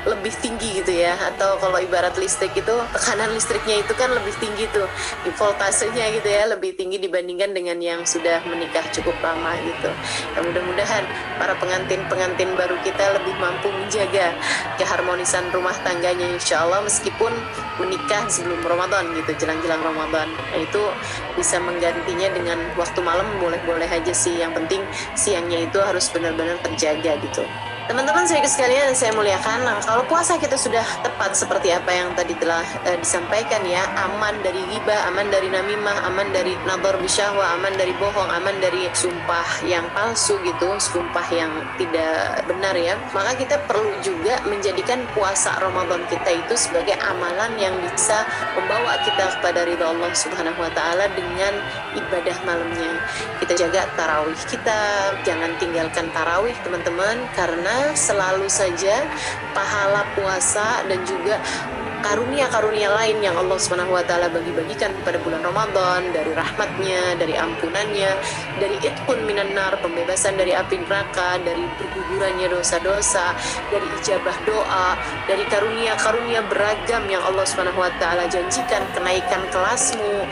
Speaker 1: lebih tinggi gitu ya, atau kalau ibarat listrik itu tekanan listriknya itu kan lebih tinggi tuh, di voltasenya gitu ya, lebih tinggi dibandingkan dengan yang sudah menikah cukup lama gitu. Dan mudah-mudahan para pengantin-pengantin baru kita lebih mampu menjaga keharmonisan rumah tangganya insya Allah, meskipun menikah sebelum Ramadan gitu, jelang-jelang Ramadan. Nah, itu bisa menggantinya dengan waktu malam boleh-boleh aja sih, yang penting siangnya itu harus benar-benar terjaga gitu. Teman-teman saudara sekalian yang saya muliakan, nah, kalau puasa kita sudah tepat seperti apa yang tadi telah disampaikan ya, aman dari ghibah, aman dari namimah, aman dari nadhar bisyahwah, aman dari bohong, aman dari sumpah yang palsu gitu, sumpah yang tidak benar ya. Maka kita perlu juga menjadikan puasa Ramadan kita itu sebagai amalan yang bisa membawa kita kepada ridha Allah Subhanahu wa taala dengan ibadah malamnya. Kita jaga tarawih kita, jangan tinggalkan tarawih teman-teman, karena selalu saja pahala puasa dan juga karunia-karunia lain yang Allah Subhanahu wa taala bagi-bagikan pada bulan Ramadan, dari rahmatnya, dari ampunannya, dari itqun minan nar, pembebasan dari api neraka, dari pergugurannya dosa-dosa, dari ijabah doa, dari karunia-karunia beragam yang Allah Subhanahu wa taala janjikan, kenaikan kelasmu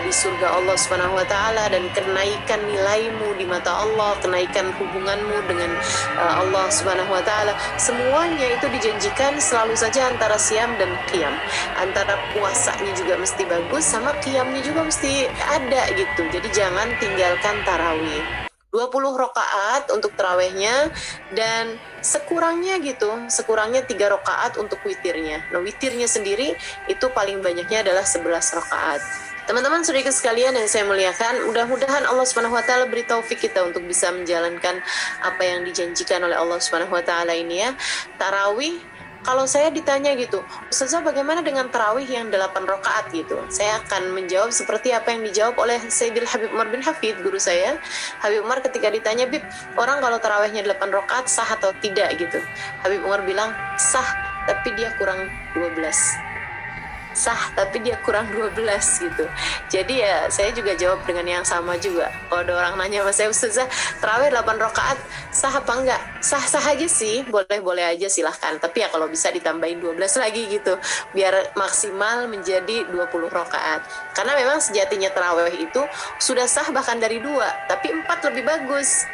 Speaker 1: di surga Allah Subhanahu wa taala, dan kenaikan nilaimu di mata Allah, kenaikan hubunganmu dengan Allah Subhanahu wa taala. Semuanya itu dijanjikan selalu saja antara siam dan qiyam, antara puasanya juga mesti bagus sama qiyamnya juga mesti ada gitu. Jadi jangan tinggalkan tarawih. 20 rakaat untuk tarawihnya, dan sekurangnya 3 rakaat untuk witirnya. Nah, witirnya sendiri itu paling banyaknya adalah 11 rakaat. Teman-teman saudara sekalian yang saya muliakan, mudah-mudahan Allah Subhanahu wa taala beri taufik kita untuk bisa menjalankan apa yang dijanjikan oleh Allah Subhanahu wa taala ini ya. Tarawih, kalau saya ditanya gitu, Ustazah bagaimana dengan tarawih yang 8 rakaat gitu? Saya akan menjawab seperti apa yang dijawab oleh Sayyidil Habib Umar bin Hafid, guru saya. Habib Umar ketika ditanya, Bib, orang kalau tarawihnya 8 rakaat sah atau tidak gitu? Habib Umar bilang, sah, tapi dia kurang 12. Sah tapi dia kurang 12 gitu. Jadi ya saya juga jawab dengan yang sama juga. Kalau ada orang nanya sama saya, Ustazah tarawih 8 rakaat sah apa enggak? Sah-sah aja sih, boleh-boleh aja silahkan. Tapi ya kalau bisa ditambahin 12 lagi gitu, biar maksimal menjadi 20 rakaat. Karena memang sejatinya tarawih itu sudah sah bahkan dari 2, tapi 4 lebih bagus,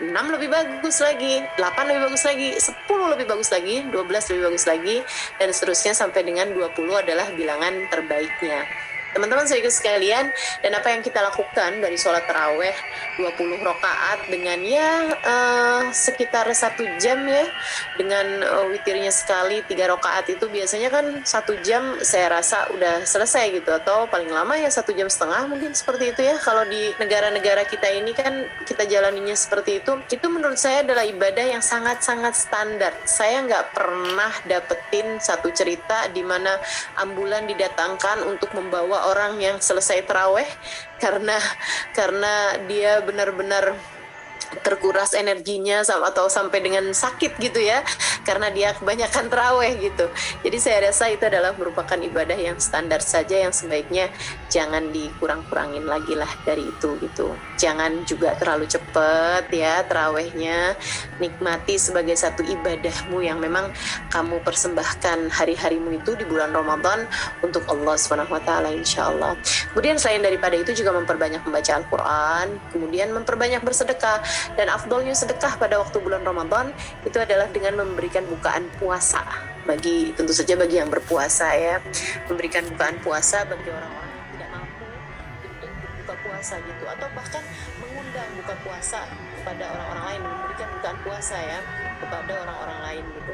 Speaker 1: 6 lebih bagus lagi, 8 lebih bagus lagi, 10 lebih bagus lagi, 12 lebih bagus lagi, dan seterusnya sampai dengan 20 adalah bilangan terbaiknya. Teman-teman saudara sekalian, dan apa yang kita lakukan dari sholat taraweh 20 rakaat dengan sekitar 1 jam ya, dengan witirnya sekali 3 rakaat itu biasanya kan 1 jam saya rasa udah selesai gitu, atau paling lama ya 1 jam setengah mungkin seperti itu ya. Kalau di negara-negara kita ini kan kita jalaninya seperti itu menurut saya adalah ibadah yang sangat-sangat standar. Saya nggak pernah dapetin satu cerita di mana ambulan didatangkan untuk membawa orang yang selesai taraweh karena dia benar-benar terkuras energinya atau sampai dengan sakit gitu ya, karena dia kebanyakan taraweh gitu. Jadi saya rasa itu adalah merupakan ibadah yang standar saja, yang sebaiknya jangan dikurang-kurangin lagi lah dari itu gitu. Jangan juga terlalu cepat ya tarawehnya, nikmati sebagai satu ibadahmu yang memang kamu persembahkan hari-harimu itu di bulan Ramadan untuk Allah SWT insyaallah. Kemudian selain daripada itu juga memperbanyak membaca Al-Quran, kemudian memperbanyak bersedekah. Dan afdolnya sedekah pada waktu bulan Ramadan itu adalah dengan memberikan bukaan puasa, tentu saja bagi yang berpuasa ya, memberikan bukaan puasa bagi orang-orang yang tidak mampu untuk berbuka puasa gitu, atau bahkan mengundang buka puasa kepada orang-orang lain, memberikan bukaan puasa ya kepada orang-orang lain gitu.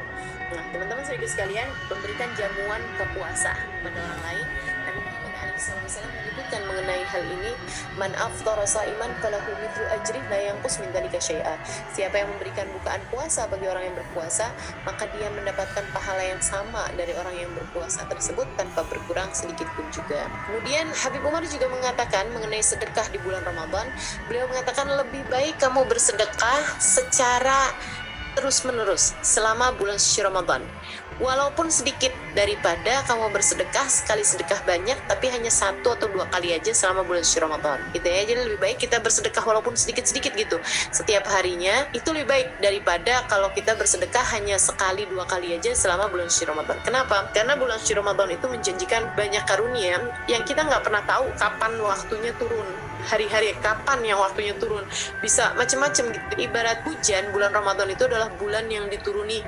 Speaker 1: Nah teman-teman saudara sekalian, memberikan jamuan kepuasa kepada orang lain. Nabi Muhammad SAW menyebutkan mengenai hal ini, man aftara shaiman falahu mithlu ajri la yanqus min dzalika syai'a. Siapa yang memberikan bukaan puasa bagi orang yang berpuasa, maka dia mendapatkan pahala yang sama dari orang yang berpuasa tersebut tanpa berkurang sedikit pun juga. Kemudian Habib Umar juga mengatakan mengenai sedekah di bulan Ramadan, beliau mengatakan lebih baik kamu bersedekah secara terus-menerus selama bulan suci Ramadan, walaupun sedikit, daripada kamu bersedekah sekali sedekah banyak tapi hanya 1 atau 2 kali aja selama bulan suci Ramadan gitu ya. Jadi lebih baik kita bersedekah walaupun sedikit-sedikit gitu setiap harinya, itu lebih baik daripada kalau kita bersedekah hanya sekali 2 kali aja selama bulan suci Ramadan. Kenapa? Karena bulan suci Ramadan itu menjanjikan banyak karunia yang kita nggak pernah tahu kapan waktunya turun, hari-hari kapan yang waktunya turun, bisa macam-macam gitu. Ibarat hujan, bulan Ramadan itu adalah bulan yang dituruni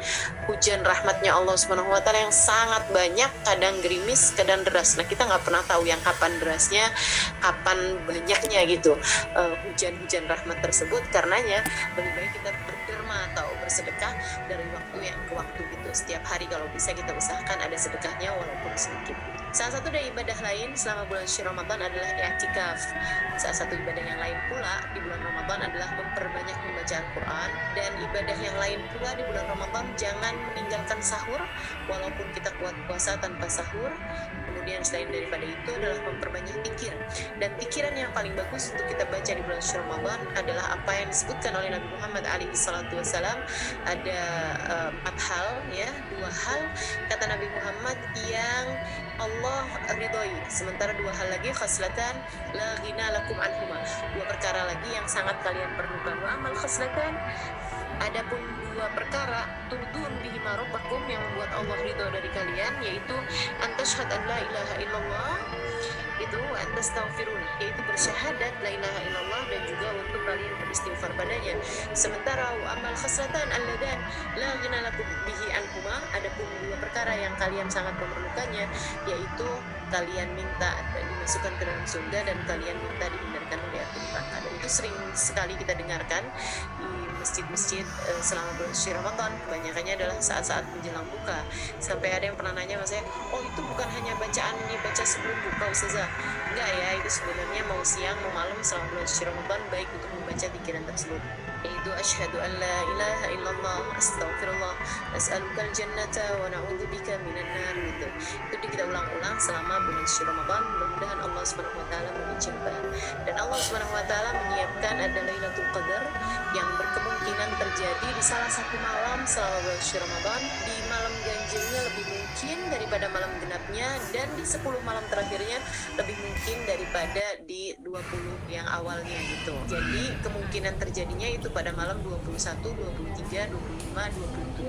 Speaker 1: hujan rahmatnya Allah Subhanahu wa taala yang sangat banyak, kadang gerimis, kadang deras. Nah kita nggak pernah tahu yang kapan derasnya, kapan banyaknya gitu hujan-hujan rahmat tersebut. Karenanya lebih baik kita berderma atau bersedekah dari waktu yang ke waktu gitu. Setiap hari kalau bisa kita usahakan ada sedekahnya walaupun sedikit. Salah satu dari ibadah lain selama bulan suci Ramadan adalah i'tikaf. Salah satu ibadah yang lain pula di bulan Ramadan adalah memperbanyak membaca Al-Quran. Dan ibadah yang lain pula di bulan Ramadan, jangan meninggalkan sahur walaupun kita kuat puasa tanpa sahur. Kemudian selain daripada itu adalah memperbanyak pikir. Dan pikiran yang paling bagus untuk kita baca di bulan suci Ramadan adalah apa yang disebutkan oleh Nabi Muhammad SAW. Ada 4 hal, ya, 2 hal kata Nabi Muhammad yang Allah ridhoi, sementara 2 hal lagi khaslatan la ghina lakum anhuma, 2 perkara lagi yang sangat kalian perlukan. Wa amal khaslatan, adapun 2 perkara turdun bihi rabbakum, yang membuat Allah ridho dari kalian, yaitu antashhad an la ilaha illallah, itu antastaghfirun, yaitu bersyahadat la ilaha illallah dan juga untuk kalian beristighfar padanya. Sementara wa amal khaslatan alladan la ghina lakum bihi anhuma, adapun 2 perkara yang kalian sangat memerlukannya, yaitu kalian minta dan dimasukkan ke dalam surga dan kalian minta dihindarkan dari api neraka. Dan itu sering sekali kita dengarkan di masjid-masjid selama bulan suci Ramadan. Kebanyakannya adalah saat-saat menjelang buka. Sampai ada yang pernah nanya sama saya, oh itu bukan hanya bacaan dibaca sebelum buka Ustazah? Enggak ya, itu sebenarnya mau siang mau malam selama bulan suci Ramadan baik untuk membaca pikiran tersebut, yaitu asyhadu an la ilaha illallah, astaghfirullah, as'alukal jannata wa na'udzubika minan nar, gitu. Itu kita ulang-ulang selama bulan suci Ramadan. Mudah-mudahan Allah Subhanahu wa taala mengijabah. Dan Allah Subhanahu wa taala menyiapkan ada Lailatul Qadar yang berkemungkinan terjadi di salah satu malam selama bulan suci Ramadan. Di malam ganjilnya lebih mungkin daripada malam genapnya, dan di 10 malam terakhirnya lebih mungkin daripada di 20 yang awalnya gitu. Jadi kemungkinan terjadinya itu pada malam 21, 23, 25,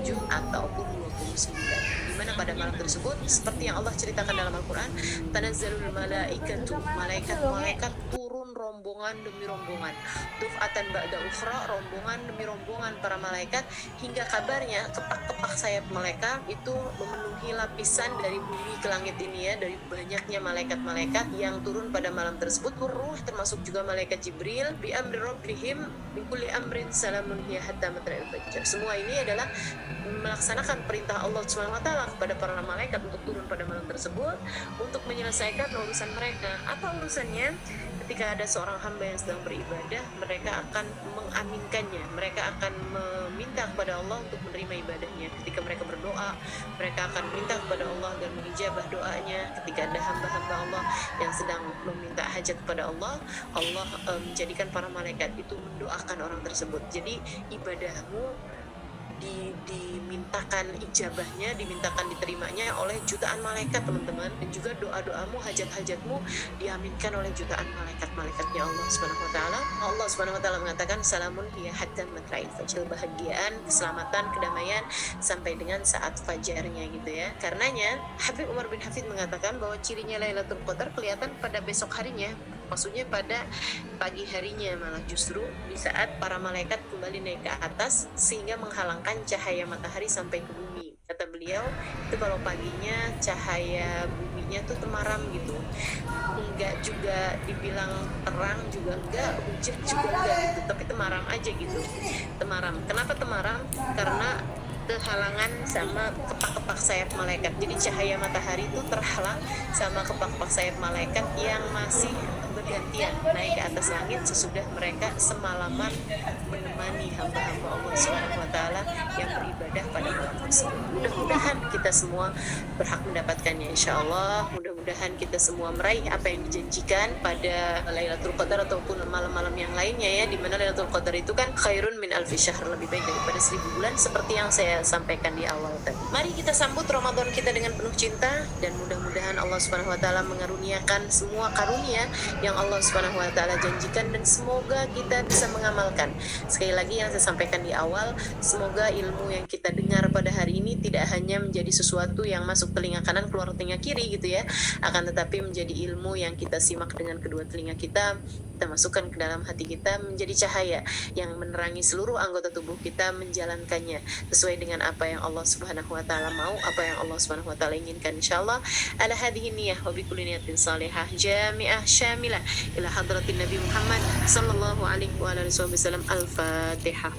Speaker 1: 27 ataupun 29. Di mana pada malam tersebut seperti yang Allah ceritakan dalam Al-Qur'an, tanazzalul malaikatu, malaikat turun rombongan demi rombongan, duf'atan ba'da ukhra, rombongan demi rombongan para malaikat, hingga kabarnya kepak-kepak sayap mereka itu memenuhi lapisan dari bumi ke langit ini, ya, dari banyaknya malaikat-malaikat yang turun pada malam tersebut. Ruh termasuk juga malaikat Jibril, bi amri rabbihim min kulli amrin salamun hiya hatta matla'il fajr. Semua ini adalah melaksanakan perintah Allah Subhanahu wa taala kepada para malaikat untuk turun pada malam tersebut untuk menyelesaikan urusan mereka. Apa urusannya? Ketika ada seorang hamba yang sedang beribadah, mereka akan mengaminkannya, mereka akan meminta kepada Allah untuk menerima ibadahnya. Ketika mereka berdoa, mereka akan minta kepada Allah dan mengijabah doanya. Ketika ada hamba-hamba Allah yang sedang meminta hajat kepada Allah, Allah menjadikan para malaikat itu mendoakan orang tersebut. Jadi ibadahmu dimintakan ijabahnya, dimintakan diterimanya oleh jutaan malaikat, teman-teman. Dan juga doa-doamu, hajat-hajatmu diaminkan oleh jutaan malaikat-malaikatnya Allah Subhanahu wa taala. Allah Subhanahu wa taala mengatakan salamun hiya hatta matla'il fajr, kebahagiaan, keselamatan, kedamaian sampai dengan saat fajarnya, gitu ya. Karenanya Habib Umar bin Hafid mengatakan bahwa cirinya Lailatul Qadar kelihatan pada besok harinya, maksudnya pada pagi harinya, malah justru di saat para malaikat kembali naik ke atas sehingga menghalangkan cahaya matahari sampai ke bumi. Kata beliau, itu kalau paginya cahaya buminya tuh temaram gitu, enggak juga dibilang terang juga enggak, hujan juga enggak gitu, tapi temaram aja gitu. Temaram. Kenapa temaram? Karena terhalangan sama kepak-kepak sayap malaikat. Jadi cahaya matahari itu terhalang sama kepak-kepak sayap malaikat yang masih bergantian naik ke atas langit sesudah mereka semalaman menemani hamba-hamba Allah Subhanahu wa taala yang beribadah pada malam tersebut. Mudah-mudahan kita semua berhak mendapatkannya, insyaallah. Mudah-mudahan kita semua meraih apa yang dijanjikan pada Lailatul Qadar ataupun malam-malam yang lainnya, ya, di mana Lailatul Qadar itu kan khairun min alfi syahr, lebih baik daripada 1000 bulan, seperti yang saya sampaikan di awal tadi. Mari kita sambut Ramadan kita dengan penuh cinta, dan mudah-mudahan Allah Subhanahu wa taala mengaruniakan semua karunia yang Allah Subhanahu wa taala janjikan, dan semoga kita bisa mengamalkan. Sekali lagi yang saya sampaikan di awal, semoga ilmu yang kita dengar pada hari ini tidak hanya menjadi sesuatu yang masuk telinga kanan keluar telinga kiri gitu ya, akan tetapi menjadi ilmu yang kita simak dengan kedua telinga kita masukkan ke dalam hati kita, menjadi cahaya yang menerangi seluruh anggota tubuh kita menjalankannya sesuai dengan apa yang Allah Subhanahu wa taala mau, apa yang Allah Subhanahu wa taala inginkan, insyaallah. Ala hadhihi niyyah wa bi kulli niyatin salihah jami'ah syamilah ila hadratin Nabi Muhammad sallallahu alaihi wa alihi wasallam. Al-Fatihah.